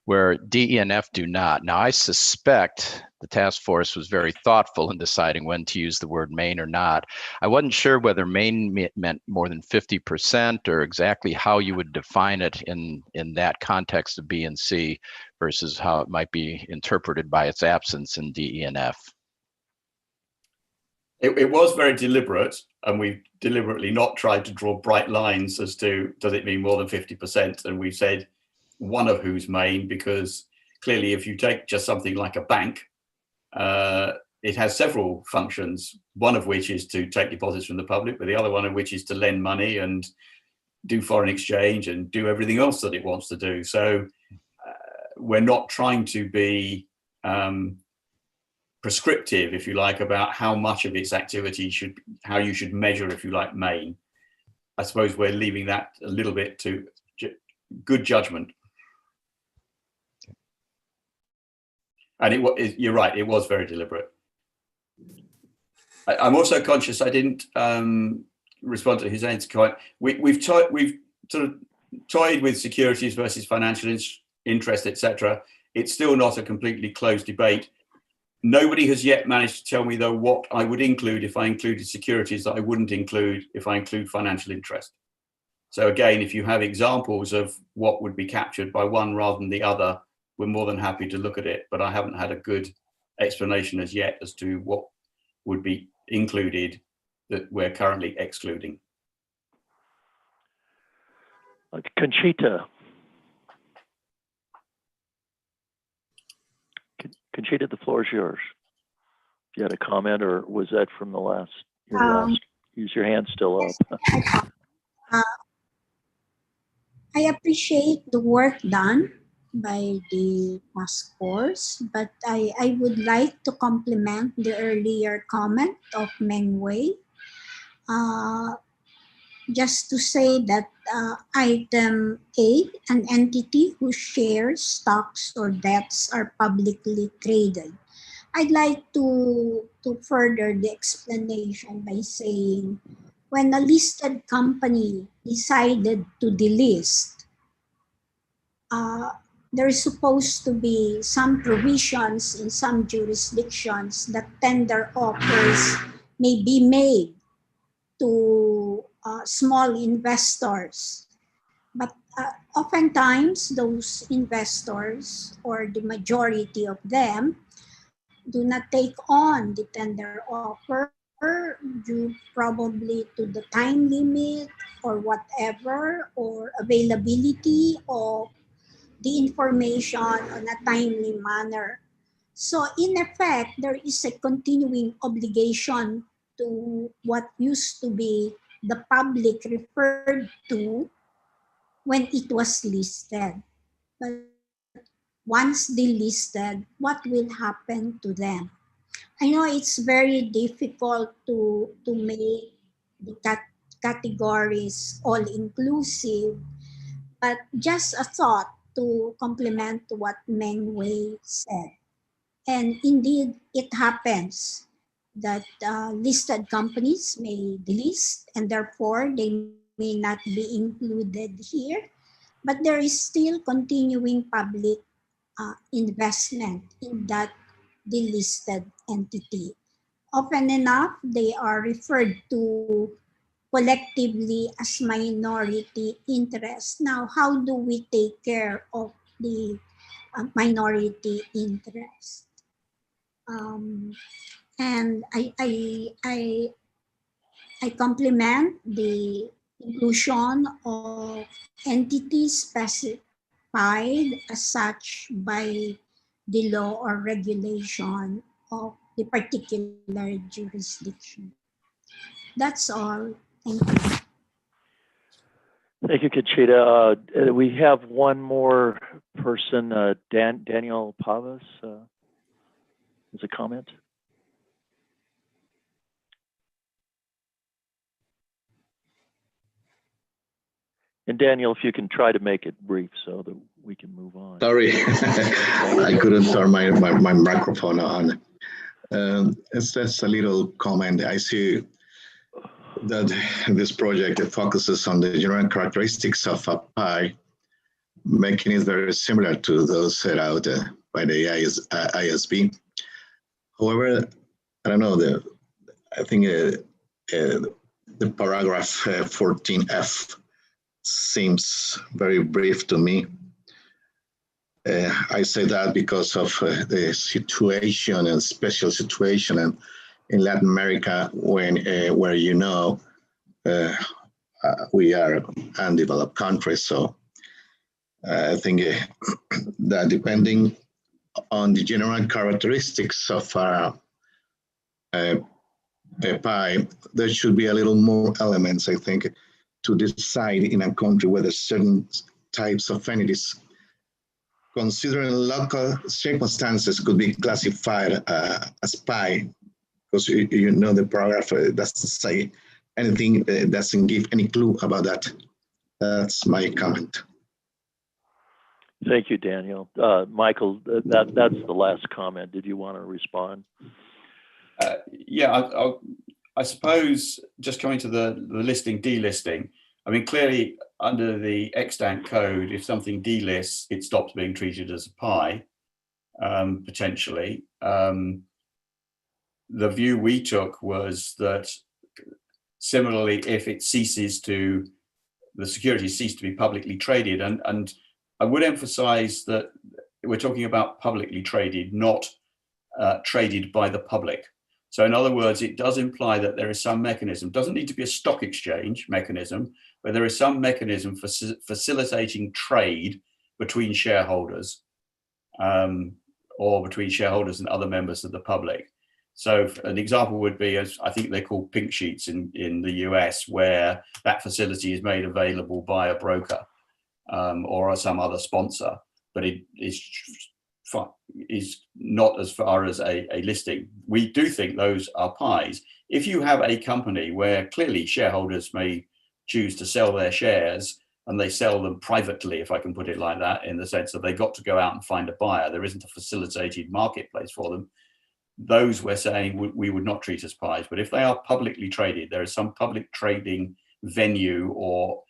where D, E, and F do not. Now, I suspect the task force was very thoughtful in deciding when to use the word main or not. I wasn't sure whether main meant more than 50% or exactly how you would define it in that context of B and C versus how it might be interpreted by its absence in D, E, and F. It was very deliberate, and we've deliberately not tried to draw bright lines as to, does it mean more than 50%? And we've said one of whose main, because clearly if you take just something like a bank, it has several functions, one of which is to take deposits from the public, but the other one of which is to lend money and do foreign exchange and do everything else that it wants to do. So we're not trying to be prescriptive, if you like, about how much of its activity how you should measure, if you like, main. I suppose we're leaving that a little bit to good judgment. And you're right, it was very deliberate. I'm also conscious I didn't respond to his comment. We've sort of toyed with securities versus financial interest, etc. It's still not a completely closed debate. Nobody has yet managed to tell me, though, what I would include if I included securities that I wouldn't include if I include financial interest. So again, if you have examples of what would be captured by one rather than the other, we're more than happy to look at it. But I haven't had a good explanation as yet as to what would be included that we're currently excluding. Conchita. Conchita, the floor is yours. You had a comment, or was that from the last? Use your hand still up. I appreciate the work done by the task force, but I would like to complement the earlier comment of Meng Wei. Just to say that item 8, an entity whose shares, stocks, or debts are publicly traded. I'd like to further the explanation by saying when a listed company decided to delist, there is supposed to be some provisions in some jurisdictions that tender offers may be made to small investors. But oftentimes those investors, or the majority of them, do not take on the tender offer due probably to the time limit or whatever, or availability of the information on a timely manner. So in effect, there is a continuing obligation to what used to be the public referred to when it was listed. But once delisted, what will happen to them? I know it's very difficult to make the categories all-inclusive, but just a thought to complement what Meng Wei said. And indeed, it happens that listed companies may delist, and therefore they may not be included here. But there is still continuing public investment in that delisted entity. Often enough, they are referred to collectively as minority interest. Now, how do we take care of the minority interest? And I compliment the inclusion of entities specified as such by the law or regulation of the particular jurisdiction. That's all. Thank you. Thank you, Conchita. We have one more person, Daniel Pavas, as a comment. And Daniel, if you can try to make it brief so that we can move on. Sorry, I couldn't turn my microphone on. It's just a little comment. I see that this project focuses on the general characteristics of a pie, making it very similar to those set out by the IASB. However, I don't know, I think the paragraph 14F seems very brief to me. I say that because of the situation and special situation in Latin America, where we are undeveloped countries. So I think that depending on the general characteristics of a pie, there should be a little more elements, I think, to decide in a country whether certain types of entities, considering local circumstances, could be classified as pie, because the paragraph doesn't say anything, doesn't give any clue about that. That's my comment. Thank you, Daniel. Michael, that's the last comment. Did you want to respond? Yeah, I suppose just coming to the listing, delisting, I mean, clearly under the extant code, if something delists, it stops being treated as a pie, potentially. The view we took was that similarly, if it ceases to, the securities cease to be publicly traded, and I would emphasize that we're talking about publicly traded, not traded by the public. So in other words, it does imply that there is some mechanism, doesn't need to be a stock exchange mechanism, but there is some mechanism for facilitating trade between shareholders or between shareholders and other members of the public. So an example would be, as I think they're called pink sheets in the US, where that facility is made available by a broker or some other sponsor. but it is not as far as a listing. We do think those are pies. If you have a company where clearly shareholders may choose to sell their shares, and they sell them privately, if I can put it like that, in the sense that they got to go out and find a buyer, there isn't a facilitated marketplace for them, those we're saying we would not treat as pies. But if they are publicly traded, there is some public trading venue or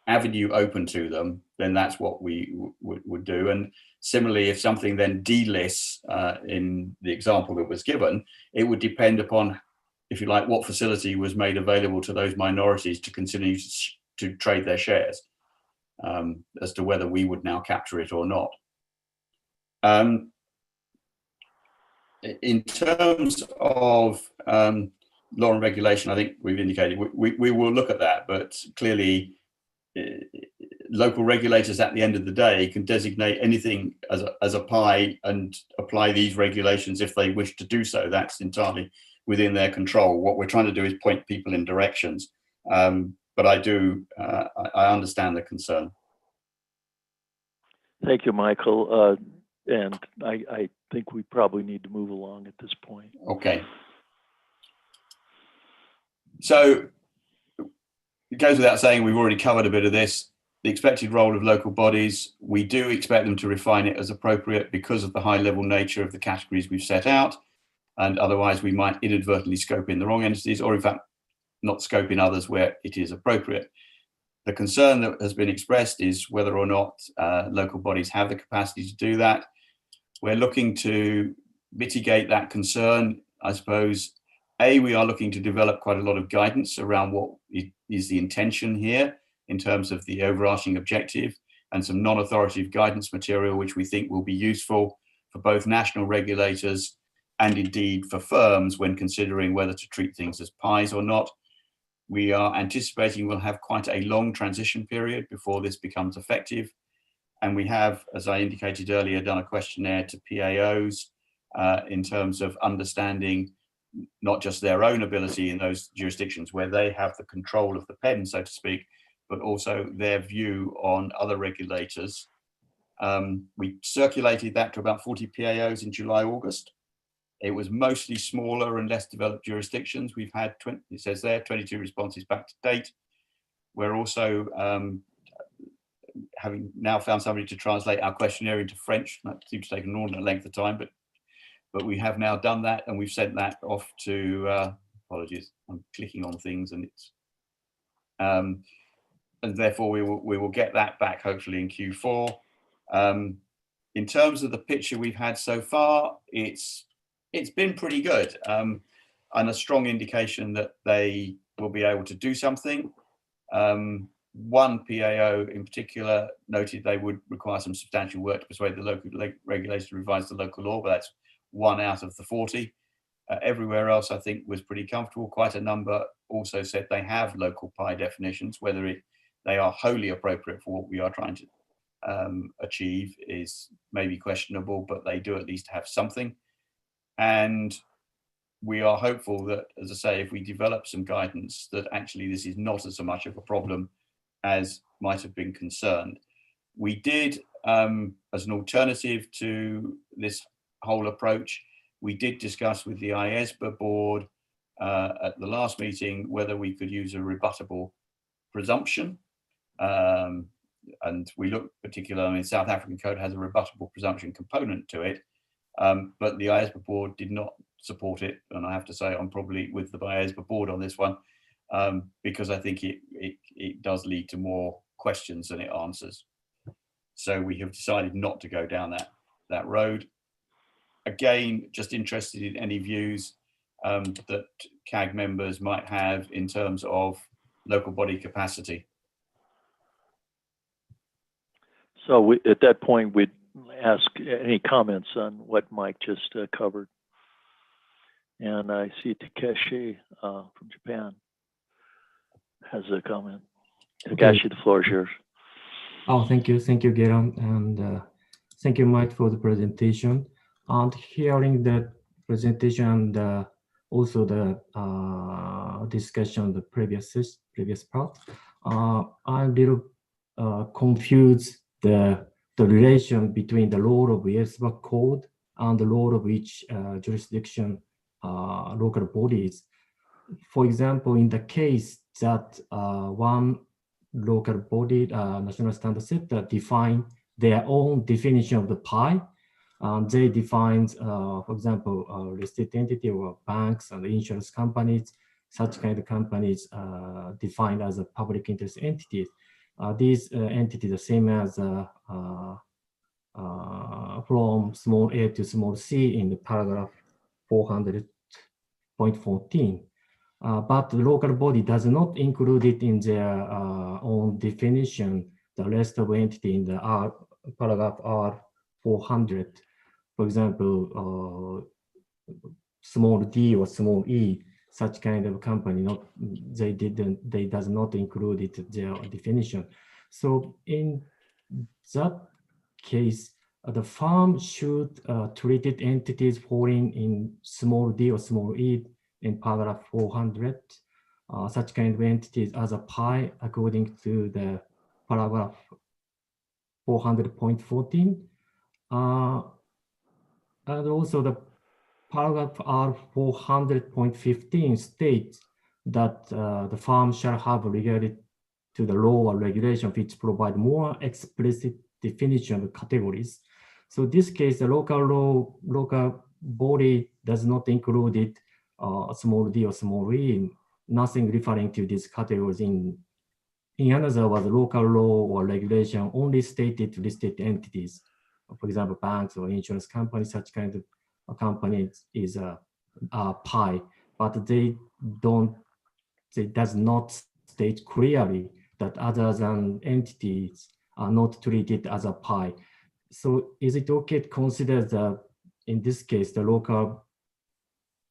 avenue open to them, then that's what we would do. And similarly, if something then delists, in the example that was given, it would depend upon, if you like, what facility was made available to those minorities to continue to trade their shares, as to whether we would now capture it or not. In terms of law and regulation, I think we've indicated we will look at that, but clearly local regulators at the end of the day can designate anything as a pie and apply these regulations if they wish to do so. That's entirely within their control. What we're trying to do is point people in directions. But I understand the concern. Thank you, Michael. And I think we probably need to move along at this point. Okay. So it goes without saying, we've already covered a bit of this. The expected role of local bodies, we do expect them to refine it as appropriate because of the high level nature of the categories we've set out. And otherwise we might inadvertently scope in the wrong entities, or in fact, not scope in others where it is appropriate. The concern that has been expressed is whether or not local bodies have the capacity to do that. We're looking to mitigate that concern, I suppose. We are looking to develop quite a lot of guidance around what is the intention here in terms of the overarching objective, and some non-authoritative guidance material which we think will be useful for both national regulators and indeed for firms when considering whether to treat things as pies or not. We are anticipating we'll have quite a long transition period before this becomes effective. And we have, as I indicated earlier, done a questionnaire to PAOs in terms of understanding not just their own ability in those jurisdictions where they have the control of the pen, so to speak, but also their view on other regulators. We circulated that to about 40 PAOs in July, August. It was mostly smaller and less developed jurisdictions. We've had, it says there, 22 responses back to date. We're also having now found somebody to translate our questionnaire into French. That seems to take an inordinate length of time, but we have now done that, and we've sent that off to, apologies, I'm clicking on things and it's, and therefore we will get that back hopefully in Q4. In terms of the picture we've had so far, it's been pretty good, and a strong indication that they will be able to do something. One PAO in particular noted they would require some substantial work to persuade the local regulator to revise the local law, but that's 1 out of the 40. Everywhere else, I think, was pretty comfortable. Quite a number also said they have local PI definitions. Whether they are wholly appropriate for what we are trying to achieve is maybe questionable, but they do at least have something. And we are hopeful that, as I say, if we develop some guidance, that actually this is not as much of a problem as might have been concerned. We did, as an alternative to this whole approach, we did discuss with the IAASB board at the last meeting whether we could use a rebuttable presumption. And we looked particularly, I mean, South African code has a rebuttable presumption component to it, but the IAASB board did not support it. And I have to say I'm probably with the IAASB board on this one, because I think it does lead to more questions than it answers. So we have decided not to go down that road. Again, just interested in any views that CAG members might have in terms of local body capacity. So at that point, we'd ask any comments on what Mike just covered. And I see Takeshi from Japan has a comment. Takeshi, the floor is yours. Oh, thank you, Galen, and thank you, Mike, for the presentation. And hearing the presentation and also the discussion of the previous part, I'm a little confused the the relation between the law of IAASB code and the law of each jurisdiction local bodies. For example, in the case that one local body, national standard setter, define their own definition of the pie, they define, for example, listed entity or banks and insurance companies, such kind of companies defined as a public interest entities. These entities are same as from small a to small c in the paragraph 400.14. But the local body does not include it in their own definition, the rest of entity in the paragraph R400. For example, small d or small e, such kind of company, they does not include it their definition. So in that case, the firm should treat entities falling in small d or small e in paragraph 400, such kind of entities as a pie according to the paragraph 400.14. And also the paragraph R400.15 states that the firm shall have regarded to the law or regulation which provide more explicit definition of categories. So this case, the local body does not include it, small d or small e, nothing referring to these categories. In another words, local law or regulation only stated listed entities. For example, banks or insurance companies, such kind of companies is a pie, but they does not state clearly that other than entities are not treated as a pie. So is it okay to consider that in this case, the local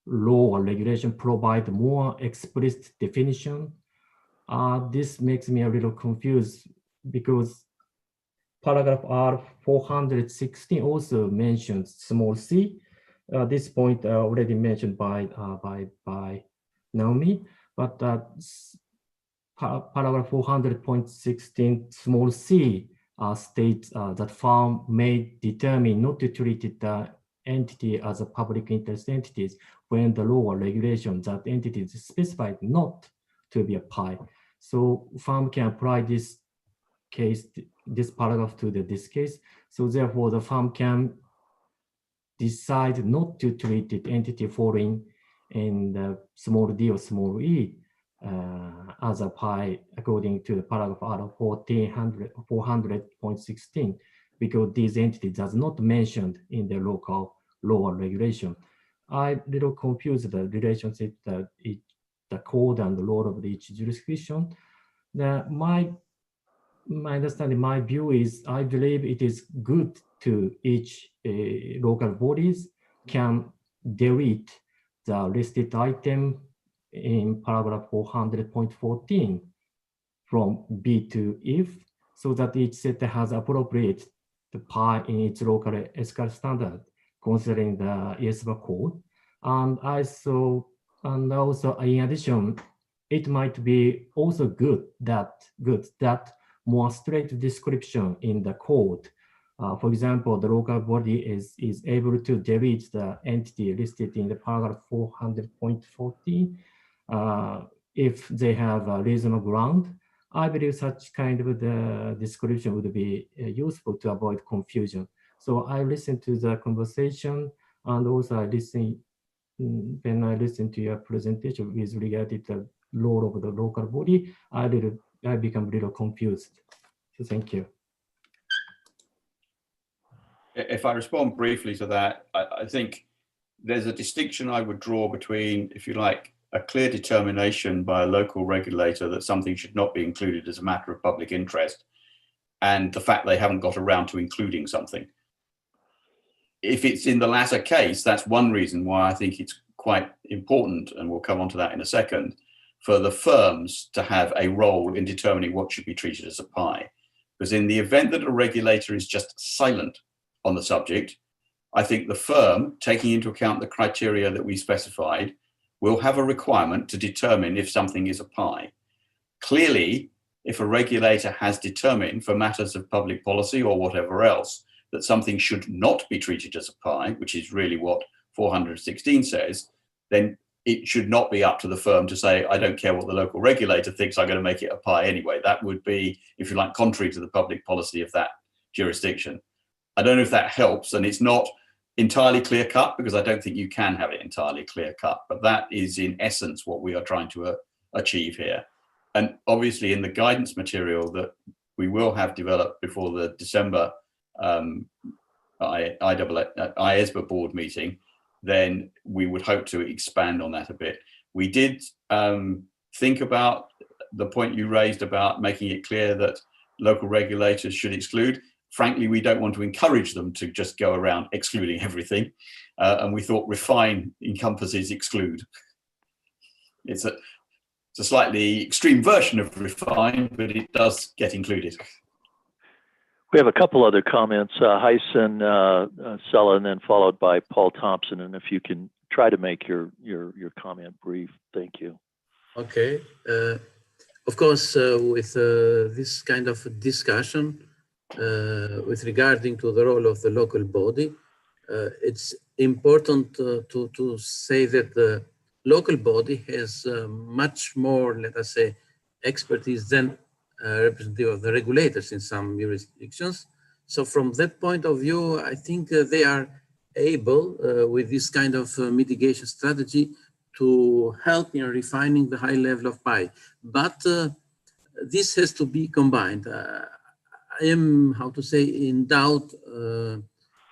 law or regulation provide more explicit definition? This makes me a little confused because paragraph R416 also mentions small c. This point already mentioned by Naomi, but paragraph 400.16 small c states that firm may determine not to treat the entity as a public interest entities when the law or regulation that entity is specified not to be a pie. So firm can apply this case, this paragraph to this case. So therefore the firm can decide not to treat the entity falling in the small d or small e as a pie according to the paragraph R400.16 because these entities does not mentioned in the local law or regulation. I'm a little confused the relationship that the code and the law of each jurisdiction. My understanding, my view is, I believe it is good to each local bodies can delete the listed item in paragraph 400.14 from B to if, so that each setter has appropriate the pie in its local SQL standard, considering the IAASB code. And also in addition, it might be also good that more straight description in the code. For example, the local body is able to delete the entity listed in the paragraph 400.14 if they have a reasonable ground. I believe such kind of the description would be useful to avoid confusion. So I listened to the conversation, and also when I listened to your presentation with regard to the law of the local body, I become a little confused. So thank you. If I respond briefly to that, I think there's a distinction I would draw between, if you like, a clear determination by a local regulator that something should not be included as a matter of public interest, and the fact they haven't got around to including something. If it's in the latter case, that's one reason why I think it's quite important, and we'll come on to that in a second, for the firms to have a role in determining what should be treated as a pie. Because in the event that a regulator is just silent on the subject, I think the firm, taking into account the criteria that we specified, will have a requirement to determine if something is a pie. Clearly, if a regulator has determined for matters of public policy or whatever else that something should not be treated as a pie, which is really what 416 says, then it should not be up to the firm to say, I don't care what the local regulator thinks, I'm going to make it a pie anyway. That would be, if you like, contrary to the public policy of that jurisdiction. I don't know if that helps, and it's not entirely clear cut because I don't think you can have it entirely clear cut, but that is in essence what we are trying to achieve here. And obviously in the guidance material that we will have developed before the December IAASB board meeting, then we would hope to expand on that a bit. We did think about the point you raised about making it clear that local regulators should exclude. Frankly, we don't want to encourage them to just go around excluding everything. And we thought refine encompasses exclude. It's a slightly extreme version of refine, but it does get included. We have a couple other comments, Hyson, Sella, and then followed by Paul Thompson. And if you can try to make your comment brief, thank you. Okay. Of course, with this kind of discussion with regarding to the role of the local body, it's important to say that the local body has much more, let us say, expertise than representative of the regulators in some jurisdictions. So from that point of view, I think they are able, with this kind of mitigation strategy, to help in refining the high level of PI. But this has to be combined. I am, how to say, in doubt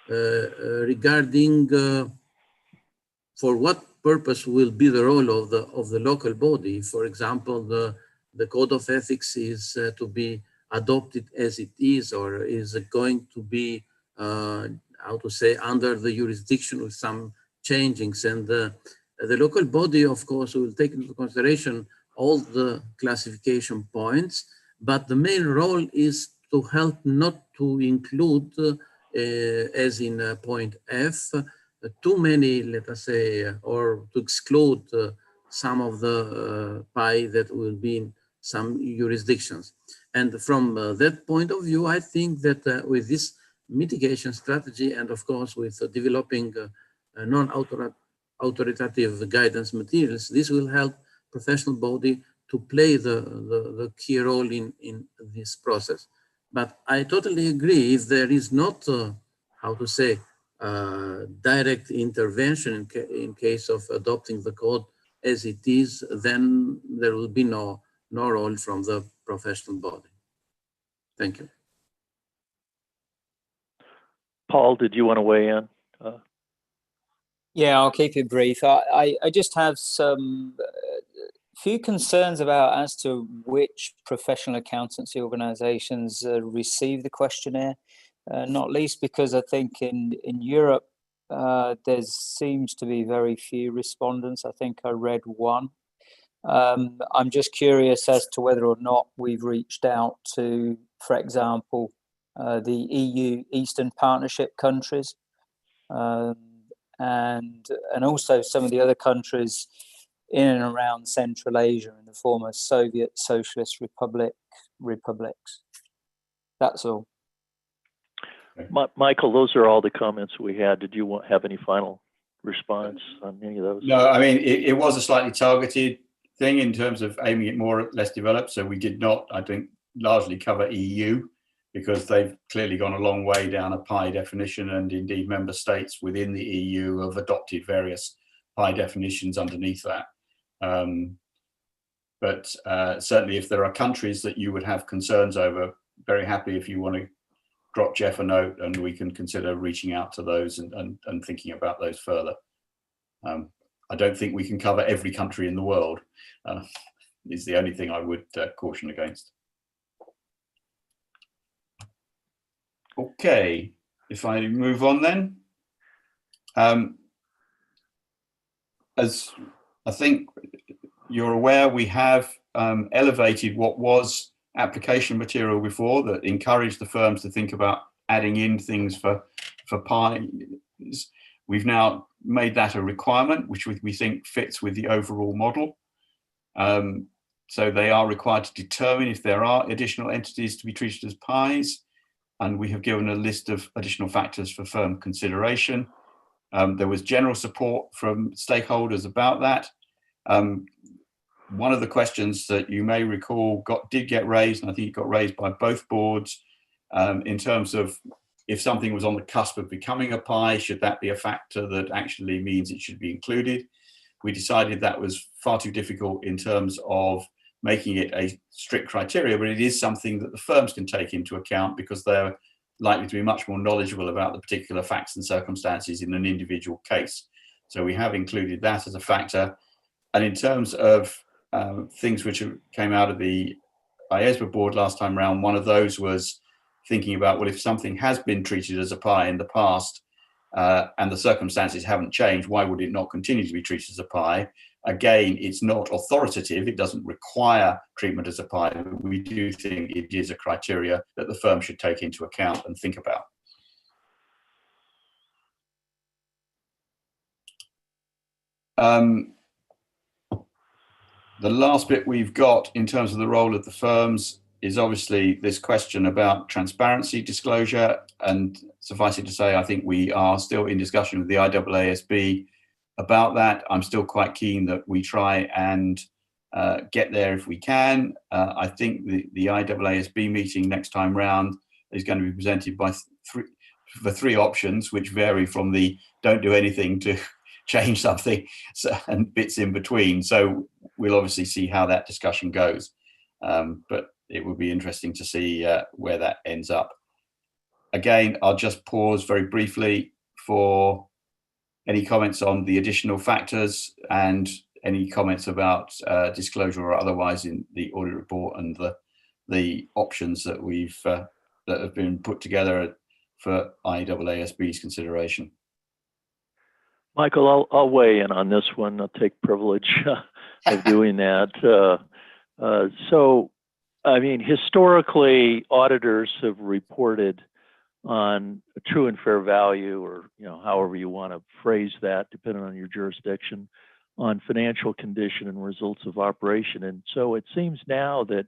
regarding for what purpose will be the role of the local body. For example, the code of ethics is to be adopted as it is, or is going to be, how to say, under the jurisdiction with some changings. And the local body, of course, will take into consideration all the classification points, but the main role is to help not to include, as in point F, too many, let us say, or to exclude some of the PI that will be in some jurisdictions. And from that point of view, I think that with this mitigation strategy, and of course with developing non-authoritative guidance materials, this will help professional body to play the key role in this process. But I totally agree, if there is not, how to say, direct intervention in case of adopting the code as it is, then there will be no role from the professional body. Thank you. Paul, did you want to weigh in? Yeah, I'll keep it brief. I just have some few concerns about as to which professional accountancy organizations receive the questionnaire, not least because I think in Europe, there seems to be very few respondents. I think I read one. I'm just curious as to whether or not we've reached out to, for example, the EU Eastern Partnership countries, and also some of the other countries in and around Central Asia and the former Soviet Socialist republics. That's all. Michael, those are all the comments we had. Did you have any final response on any of those? No, I mean, it was a slightly targeted thing in terms of aiming it more or less developed. So we did not, I think, largely cover EU, because they've clearly gone a long way down a PI definition, and indeed member states within the EU have adopted various PI definitions underneath that. But certainly if there are countries that you would have concerns over, very happy if you want to drop Jeff a note and we can consider reaching out to those and thinking about those further. I don't think we can cover every country in the world, is the only thing I would caution against. Okay, if I move on then. As I think you're aware, we have elevated what was application material before that encouraged the firms to think about adding in things for PI. We've now made that a requirement, which we think fits with the overall model. So they are required to determine if there are additional entities to be treated as pies. And we have given a list of additional factors for firm consideration. There was general support from stakeholders about that. One of the questions that you may recall did get raised, and I think it got raised by both boards, in terms of if something was on the cusp of becoming a pie, should that be a factor that actually means it should be included? We decided that was far too difficult in terms of making it a strict criteria, but it is something that the firms can take into account because they're likely to be much more knowledgeable about the particular facts and circumstances in an individual case. So we have included that as a factor. And in terms of things which came out of the IAASB board last time around, one of those was thinking about, well, if something has been treated as a pie in the past and the circumstances haven't changed, why would it not continue to be treated as a pie? Again, it's not authoritative. It doesn't require treatment as a pie. But we do think it is a criteria that the firm should take into account and think about. The last bit we've got in terms of the role of the firms is obviously this question about transparency disclosure. And suffice it to say, I think we are still in discussion with the IAASB about that. I'm still quite keen that we try and get there if we can. I think the IAASB meeting next time round is going to be presented by three options, which vary from the don't do anything to change something and bits in between. So we'll obviously see how that discussion goes. But it will be interesting to see where that ends up. Again, I'll just pause very briefly for any comments on the additional factors and any comments about disclosure or otherwise in the audit report and the options that that have been put together for IAASB's consideration. Michael, I'll weigh in on this one. I'll take privilege of doing that. So, I mean, historically, auditors have reported on a true and fair value, or however you want to phrase that, depending on your jurisdiction, on financial condition and results of operation. And so it seems now that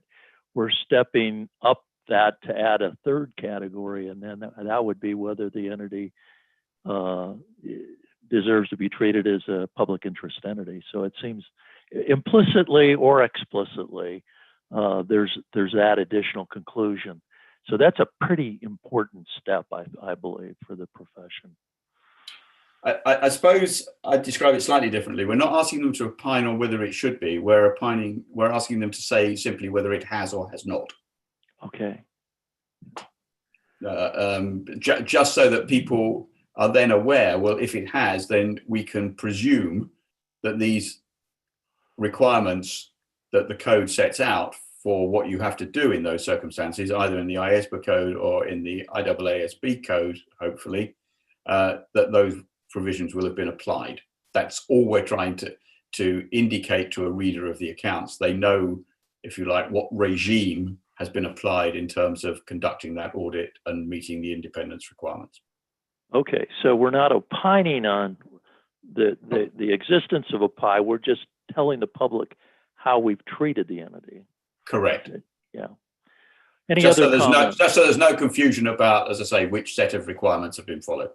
we're stepping up that to add a third category, and then that would be whether the entity deserves to be treated as a public interest entity. So it seems implicitly or explicitly there's that additional conclusion. So that's a pretty important step, I believe, for the profession. I suppose I'd describe it slightly differently. We're not asking them to opine on whether it should be. We're asking them to say simply whether it has or has not. Okay. Just so that people are then aware, well, if it has, then we can presume that these requirements that the code sets out for what you have to do in those circumstances, either in the IAASB code or in the IAASB code, hopefully, that those provisions will have been applied. That's all we're trying to indicate to a reader of the accounts. They know, if you like, what regime has been applied in terms of conducting that audit and meeting the independence requirements. Okay, so we're not opining on the existence of a pie. We're just telling the public how we've treated the entity. Correct. Yeah. Any other comments? Just so there's no confusion about, as I say, which set of requirements have been followed.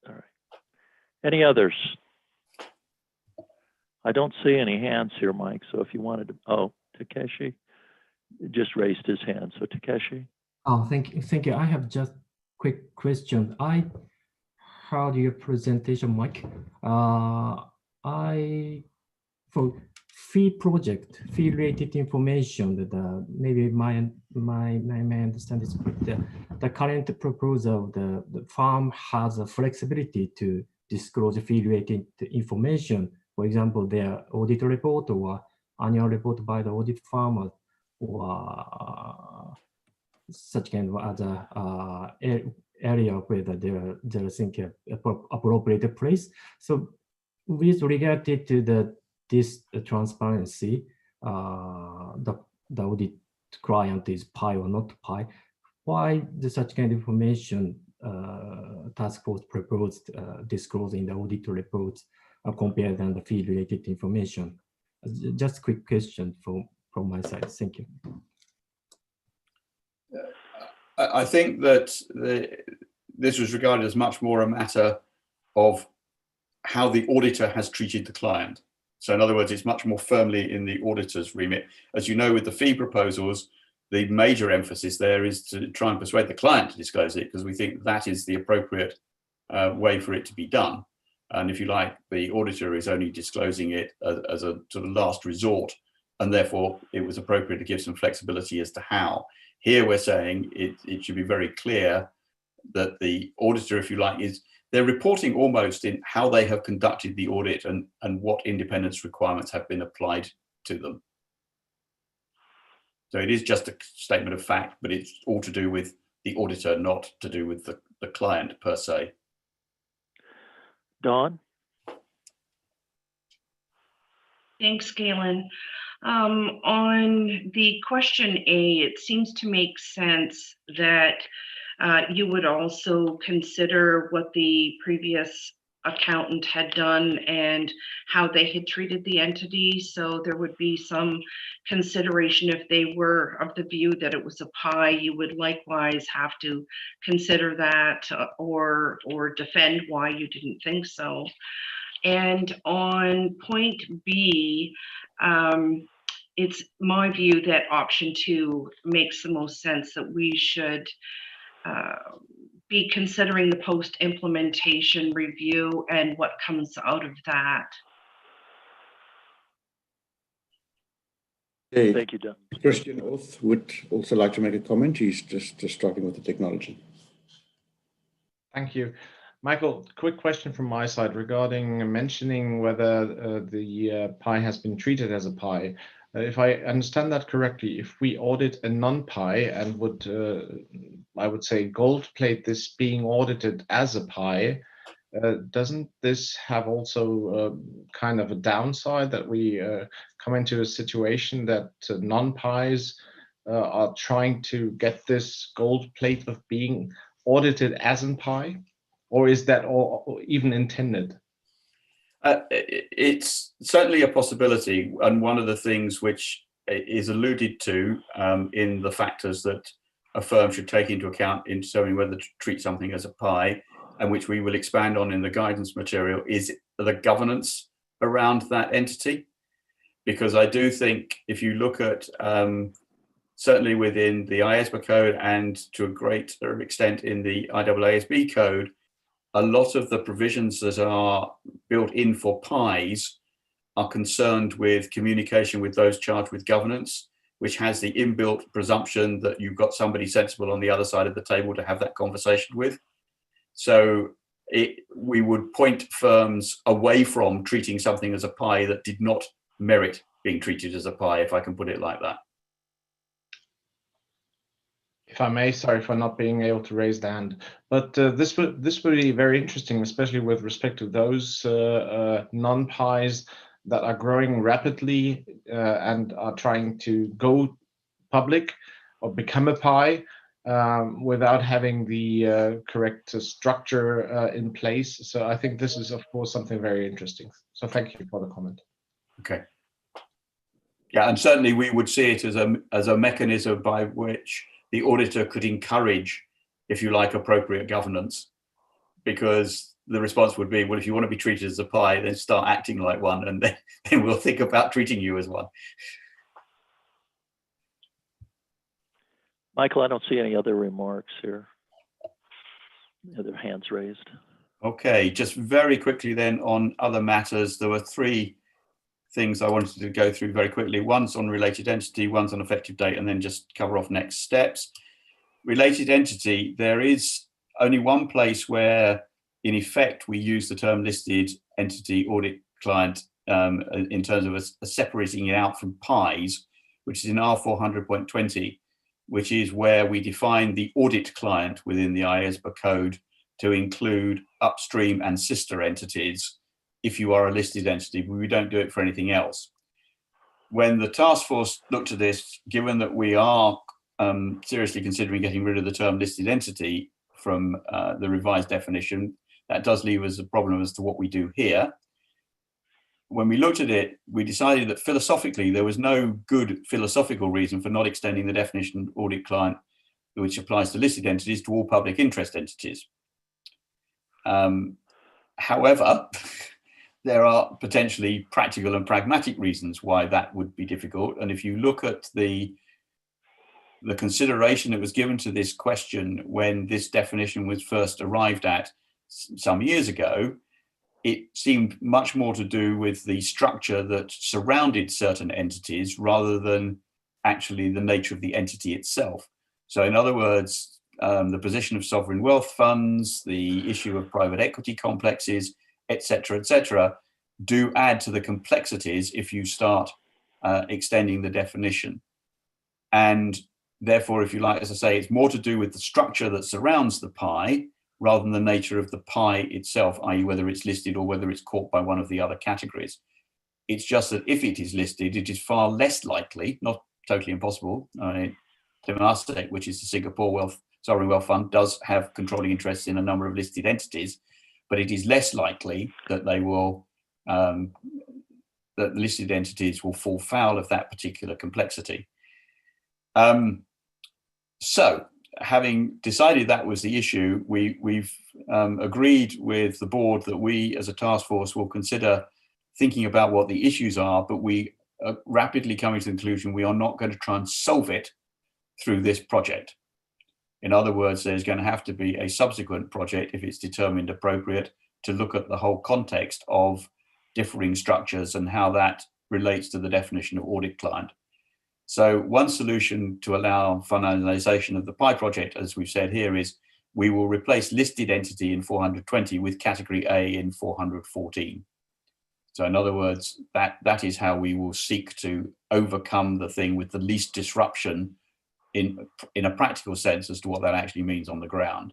All right. Any others? I don't see any hands here, Mike. So if you wanted to, Takeshi just raised his hand. So Takeshi. Oh, thank you. I have just quick question. I heard your presentation, Mike. For fee related information, that maybe my understanding is the current proposal, the firm has a flexibility to disclose fee related information. For example, their audit report or annual report by the audit firm, or such kind of other area where they're thinking appropriate place. So with regard to this transparency, the audit client is pie or not pie, why such kind of information task force proposed disclosed in the audit reports compared than the fee related information? Just a quick question from my side. Thank you. I think that this was regarded as much more a matter of how the auditor has treated the client. So in other words, it's much more firmly in the auditor's remit. As you know, with the fee proposals, the major emphasis there is to try and persuade the client to disclose it, because we think that is the appropriate way for it to be done. And if you like, the auditor is only disclosing it as a sort of last resort, and therefore it was appropriate to give some flexibility as to how. Here we're saying it should be very clear that the auditor, if you like, they're reporting almost in how they have conducted the audit and what independence requirements have been applied to them. So it is just a statement of fact, but it's all to do with the auditor, not to do with the client per se. Dawn? Thanks, Galen. On the question A, it seems to make sense that you would also consider what the previous accountant had done and how they had treated the entity. So there would be some consideration if they were of the view that it was a pie, you would likewise have to consider that or defend why you didn't think so. And on point B, it's my view that option 2 makes the most sense, that we should be considering the post-implementation review and what comes out of that. Okay. Thank you, Don. Christian Oath would also like to make a comment. He's just struggling with the technology. Thank you. Michael, quick question from my side regarding mentioning whether the pie has been treated as a pie. If I understand that correctly, if we audit a non-pie and would, I would say, gold plate this being audited as a pie, doesn't this have also kind of a downside that we come into a situation that non-pies are trying to get this gold plate of being audited as a pie? Or is that all even intended? It's certainly a possibility, and one of the things which is alluded to in the factors that a firm should take into account in determining whether to treat something as a pie, and which we will expand on in the guidance material, is the governance around that entity. Because I do think if you look at certainly within the IAASB code and to a greater extent in the IAASB code, a lot of the provisions that are built in for pies are concerned with communication with those charged with governance, which has the inbuilt presumption that you've got somebody sensible on the other side of the table to have that conversation with. So we would point firms away from treating something as a pie that did not merit being treated as a pie, if I can put it like that. If I may, sorry for not being able to raise the hand, but this would be very interesting, especially with respect to those non-pies that are growing rapidly and are trying to go public or become a pie without having the correct structure in place. So I think this is, of course, something very interesting. So thank you for the comment. Okay. Yeah, and certainly we would see it as a mechanism by which the auditor could encourage, if you like, appropriate governance, because the response would be, well, if you want to be treated as a pie, then start acting like one, and then we'll think about treating you as one. Michael, I don't see any other remarks here. Other hands raised. Okay, just very quickly then on other matters, there were 3 things I wanted to go through very quickly. One's on related entity, one's on effective date, and then just cover off next steps. Related entity, there is only one place where, in effect, we use the term listed entity audit client in terms of separating it out from pies, which is in R400.20, which is where we define the audit client within the IAASB code to include upstream and sister entities if you are a listed entity, but we don't do it for anything else. When the task force looked at this, given that we are seriously considering getting rid of the term listed entity from the revised definition, that does leave us a problem as to what we do here. when we looked at it, we decided that philosophically, there was no good philosophical reason for not extending the definition of audit client, which applies to listed entities, to all public interest entities. However, there are potentially practical and pragmatic reasons why that would be difficult. And if you look at the consideration that was given to this question when this definition was first arrived at some years ago, it seemed much more to do with the structure that surrounded certain entities rather than actually the nature of the entity itself. So in other words, the position of sovereign wealth funds, the issue of private equity complexes, et cetera, do add to the complexities if you start extending the definition. And therefore, if you like, as I say, it's more to do with the structure that surrounds the pie rather than the nature of the pie itself, i.e. whether it's listed or whether it's caught by one of the other categories. It's just that if it is listed, it is far less likely, not totally impossible. Temasek, which is the Singapore Sovereign Wealth Fund, does have controlling interests in a number of listed entities, but it is less likely that they will, that the listed entities will fall foul of that particular complexity. So, having decided that was the issue, we've agreed with the board that we as a task force will consider thinking about what the issues are, but we are rapidly coming to the conclusion we are not going to try and solve it through this project. In other words, there's going to have to be a subsequent project, if it's determined appropriate, to look at the whole context of differing structures and how that relates to the definition of audit client. So one solution to allow finalization of the PI project, as we've said here, is we will replace listed entity in 420 with category A in 414. So in other words, that is how we will seek to overcome the thing with the least disruption in a practical sense as to what that actually means on the ground.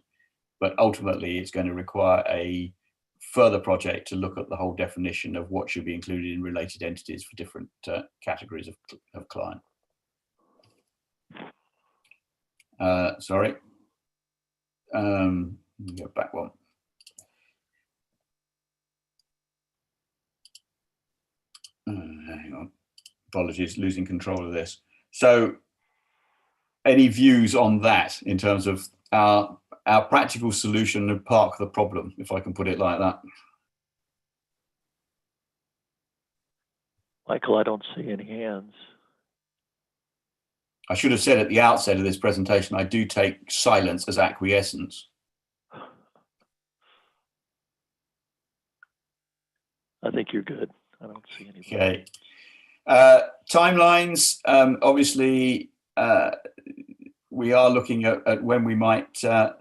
But ultimately, it's going to require a further project to look at the whole definition of what should be included in related entities for different categories of client. Sorry. Go back one. Hang on. Apologies, losing control of this. So, any views on that in terms of our practical solution to park the problem, if I can put it like that? Michael, I don't see any hands. I should have said at the outset of this presentation, I do take silence as acquiescence. I think you're good. I don't see anybody. Okay. Timelines, obviously, we are looking at when we might look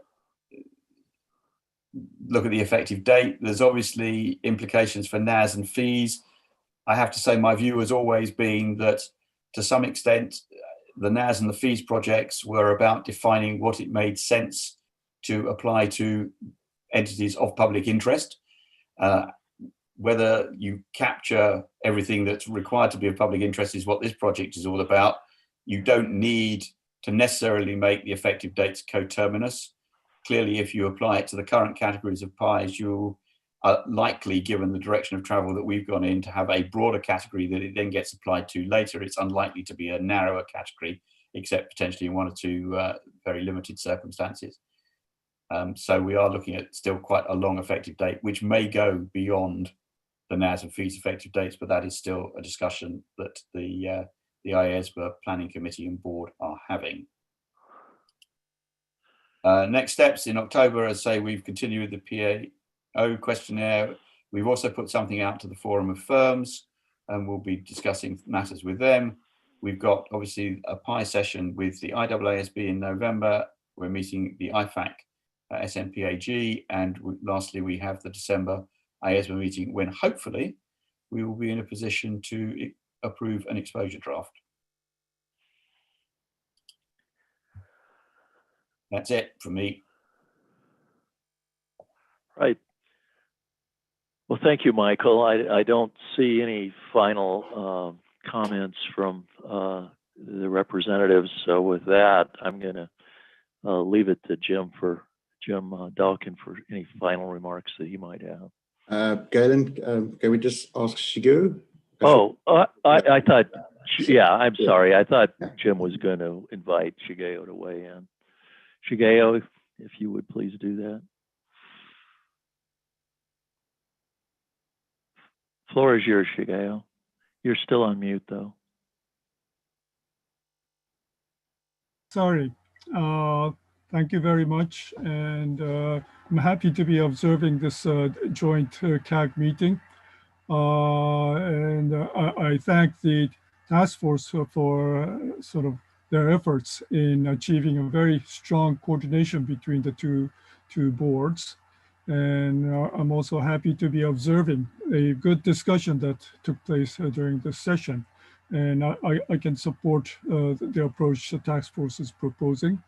at the effective date. There's obviously implications for NAS and fees. I have to say my view has always been that to some extent, the NAS and the fees projects were about defining what it made sense to apply to entities of public interest. Whether you capture everything that's required to be of public interest is what this project is all about. You don't need to necessarily make the effective dates coterminous. Clearly, if you apply it to the current categories of pies, you are likely, given the direction of travel that we've gone in, to have a broader category that it then gets applied to later. It's unlikely to be a narrower category, except potentially in one or two very limited circumstances. So we are looking at still quite a long effective date, which may go beyond the NAS and fees effective dates, but that is still a discussion that the IAASB Planning Committee and Board are having. Next steps in October, as I say, we've continued with the PAO questionnaire. We've also put something out to the Forum of Firms, and we'll be discussing matters with them. We've got obviously a PI session with the IAASB in November. We're meeting the IFAC SNPAG, and lastly, we have the December IASB meeting when hopefully we will be in a position to approve an exposure draft. That's it from me. Right. Well, thank you, Michael. I don't see any final comments from the representatives. So with that, I'm going to leave it to Jim Dalkin for any final remarks that he might have. Galen, can we just ask Shigeru? Oh, I thought, yeah, I'm sorry. I thought Jim was going to invite Shigeo to weigh in. Shigeo, if you would please do that. Floor is yours, Shigeo. You're still on mute, though. Sorry. Thank you very much. And I'm happy to be observing this joint CAG meeting. I thank the task force for sort of their efforts in achieving a very strong coordination between the two boards. And I'm also happy to be observing a good discussion that took place during this session. And I can support the approach the task force is proposing.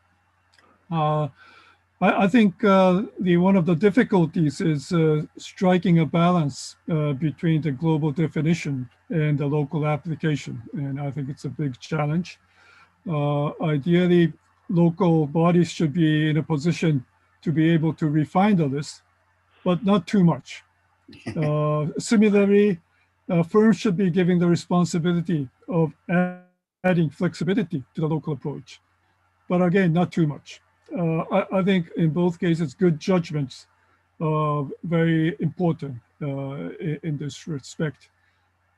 I think one of the difficulties is striking a balance between the global definition and the local application. And I think it's a big challenge. Ideally, local bodies should be in a position to be able to refine the list, but not too much. Similarly, firms should be given the responsibility of adding flexibility to the local approach, but again, not too much. I think in both cases, good judgments are very important in this respect.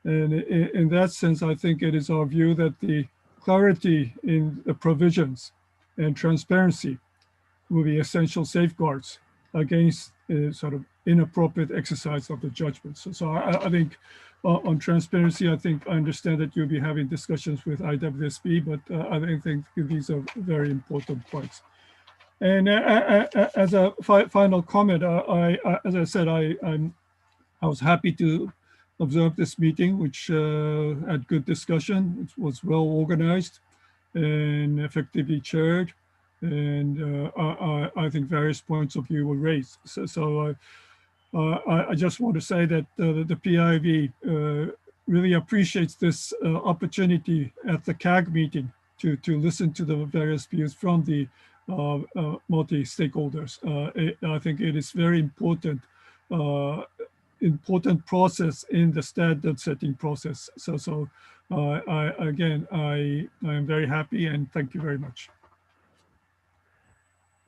And in that sense, I think it is our view that the clarity in the provisions and transparency will be essential safeguards against sort of inappropriate exercise of the judgments. So I think on transparency, I understand that you'll be having discussions with IAASB, but I think these are very important points. And as a final comment, as I said, I was happy to observe this meeting, which had good discussion. It was well organized and effectively chaired. And I think various points of view were raised. So I just want to say that the PIV really appreciates this opportunity at the CAG meeting to listen to the various views from the multi-stakeholders. I think it is very important process in the standard setting process. So I am very happy and thank you very much.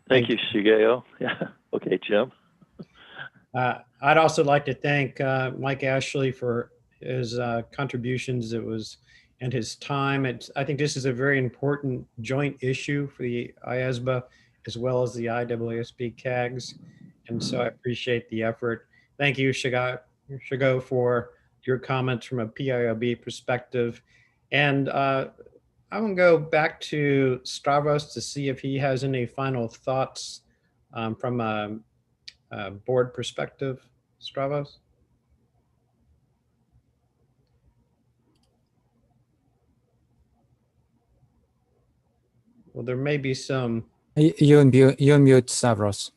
Thank you, Shigeo. Yeah. Okay, Jim. I'd also like to thank Mike Ashley for his contributions. And his time. I think this is a very important joint issue for the IASBA as well as the IAASB CAGs. And so I appreciate the effort. Thank you, Shigo, for your comments from a PIOB perspective. And I'm gonna go back to Stavros to see if he has any final thoughts from a board perspective. Stavros? Well, there may be some. You unmute Stavros.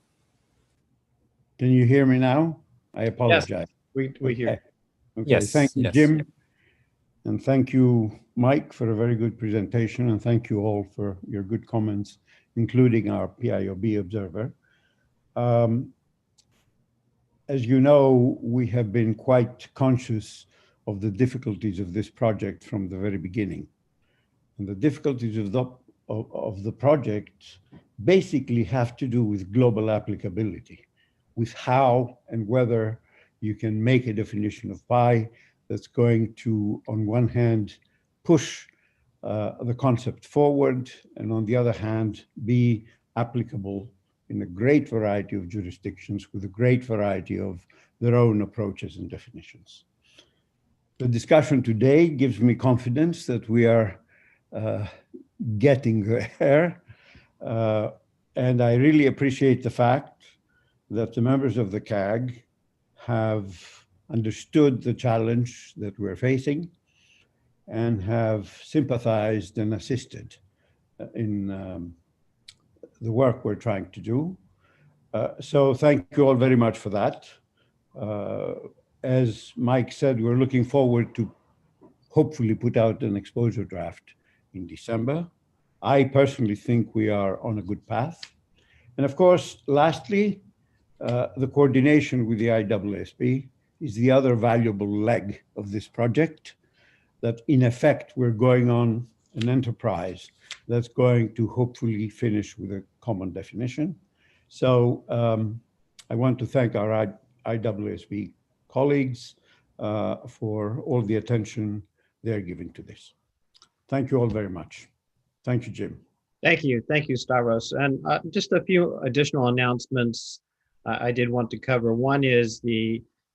Can you hear me now? I apologize. Yes, we hear. Okay. Yes. Thank you, yes. Jim. And thank you, Mike, for a very good presentation. And thank you all for your good comments, including our PIOB observer. As you know, we have been quite conscious of the difficulties of this project from the very beginning. And the difficulties of the project basically have to do with global applicability, with how and whether you can make a definition of pi that's going to, on one hand, push the concept forward, and on the other hand, be applicable in a great variety of jurisdictions with a great variety of their own approaches and definitions. The discussion today gives me confidence that we are getting there. And I really appreciate the fact that the members of the CAG have understood the challenge that we're facing and have sympathized and assisted in the work we're trying to do. So thank you all very much for that. As Mike said, we're looking forward to hopefully put out an exposure draft in December. I personally think we are on a good path. And of course, lastly, The coordination with the IAASB is the other valuable leg of this project, that in effect, we're going on an enterprise that's going to hopefully finish with a common definition. So I want to thank our IAASB colleagues for all the attention they're giving to this. Thank you all very much. Thank you, Jim. Thank you, Stavros. And just a few additional announcements I did want to cover. One is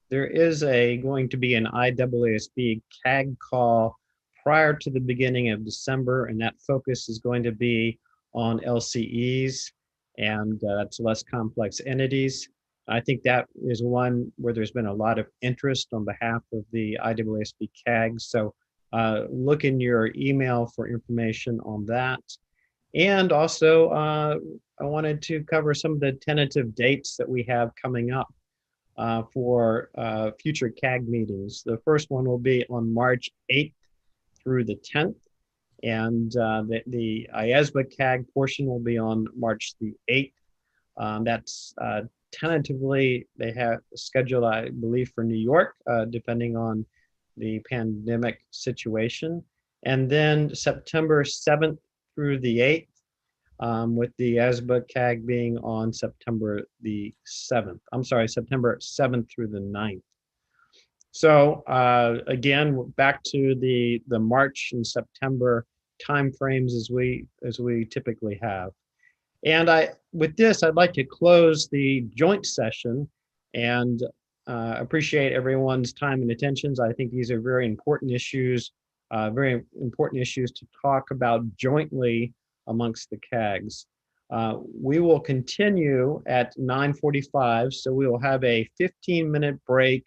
there is going to be an IAASB CAG call prior to the beginning of December, and that focus is going to be on LCEs and that's less complex entities. I think that is one where there's been a lot of interest on behalf of the IAASB CAG. So look in your email for information on that. And also, I wanted to cover some of the tentative dates that we have coming up for future CAG meetings. The first one will be on March 8th through the 10th. And the IASBA CAG portion will be on March the 8th. That's tentatively, they have scheduled, I believe, for New York, depending on the pandemic situation. And then September 7th through the 8th, with the IASBA CAG being on September the 7th. I'm sorry, September 7th through the 9th. So again, back to the March and September timeframes as we typically have. And with this, I'd like to close the joint session and appreciate everyone's time and attention. I think these are very important issues to talk about jointly amongst the CAGs. We will continue at 9:45, so we will have a 15-minute break,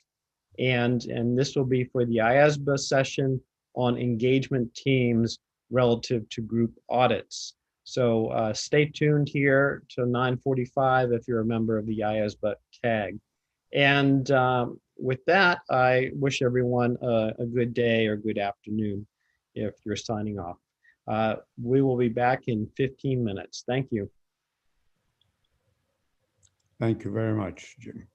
and this will be for the IASBA session on engagement teams relative to group audits. So stay tuned here to 9:45 if you're a member of the IASBA CAG. And with that, I wish everyone a good day or good afternoon if you're signing off. We will be back in 15 minutes. Thank you. Thank you very much, Jim.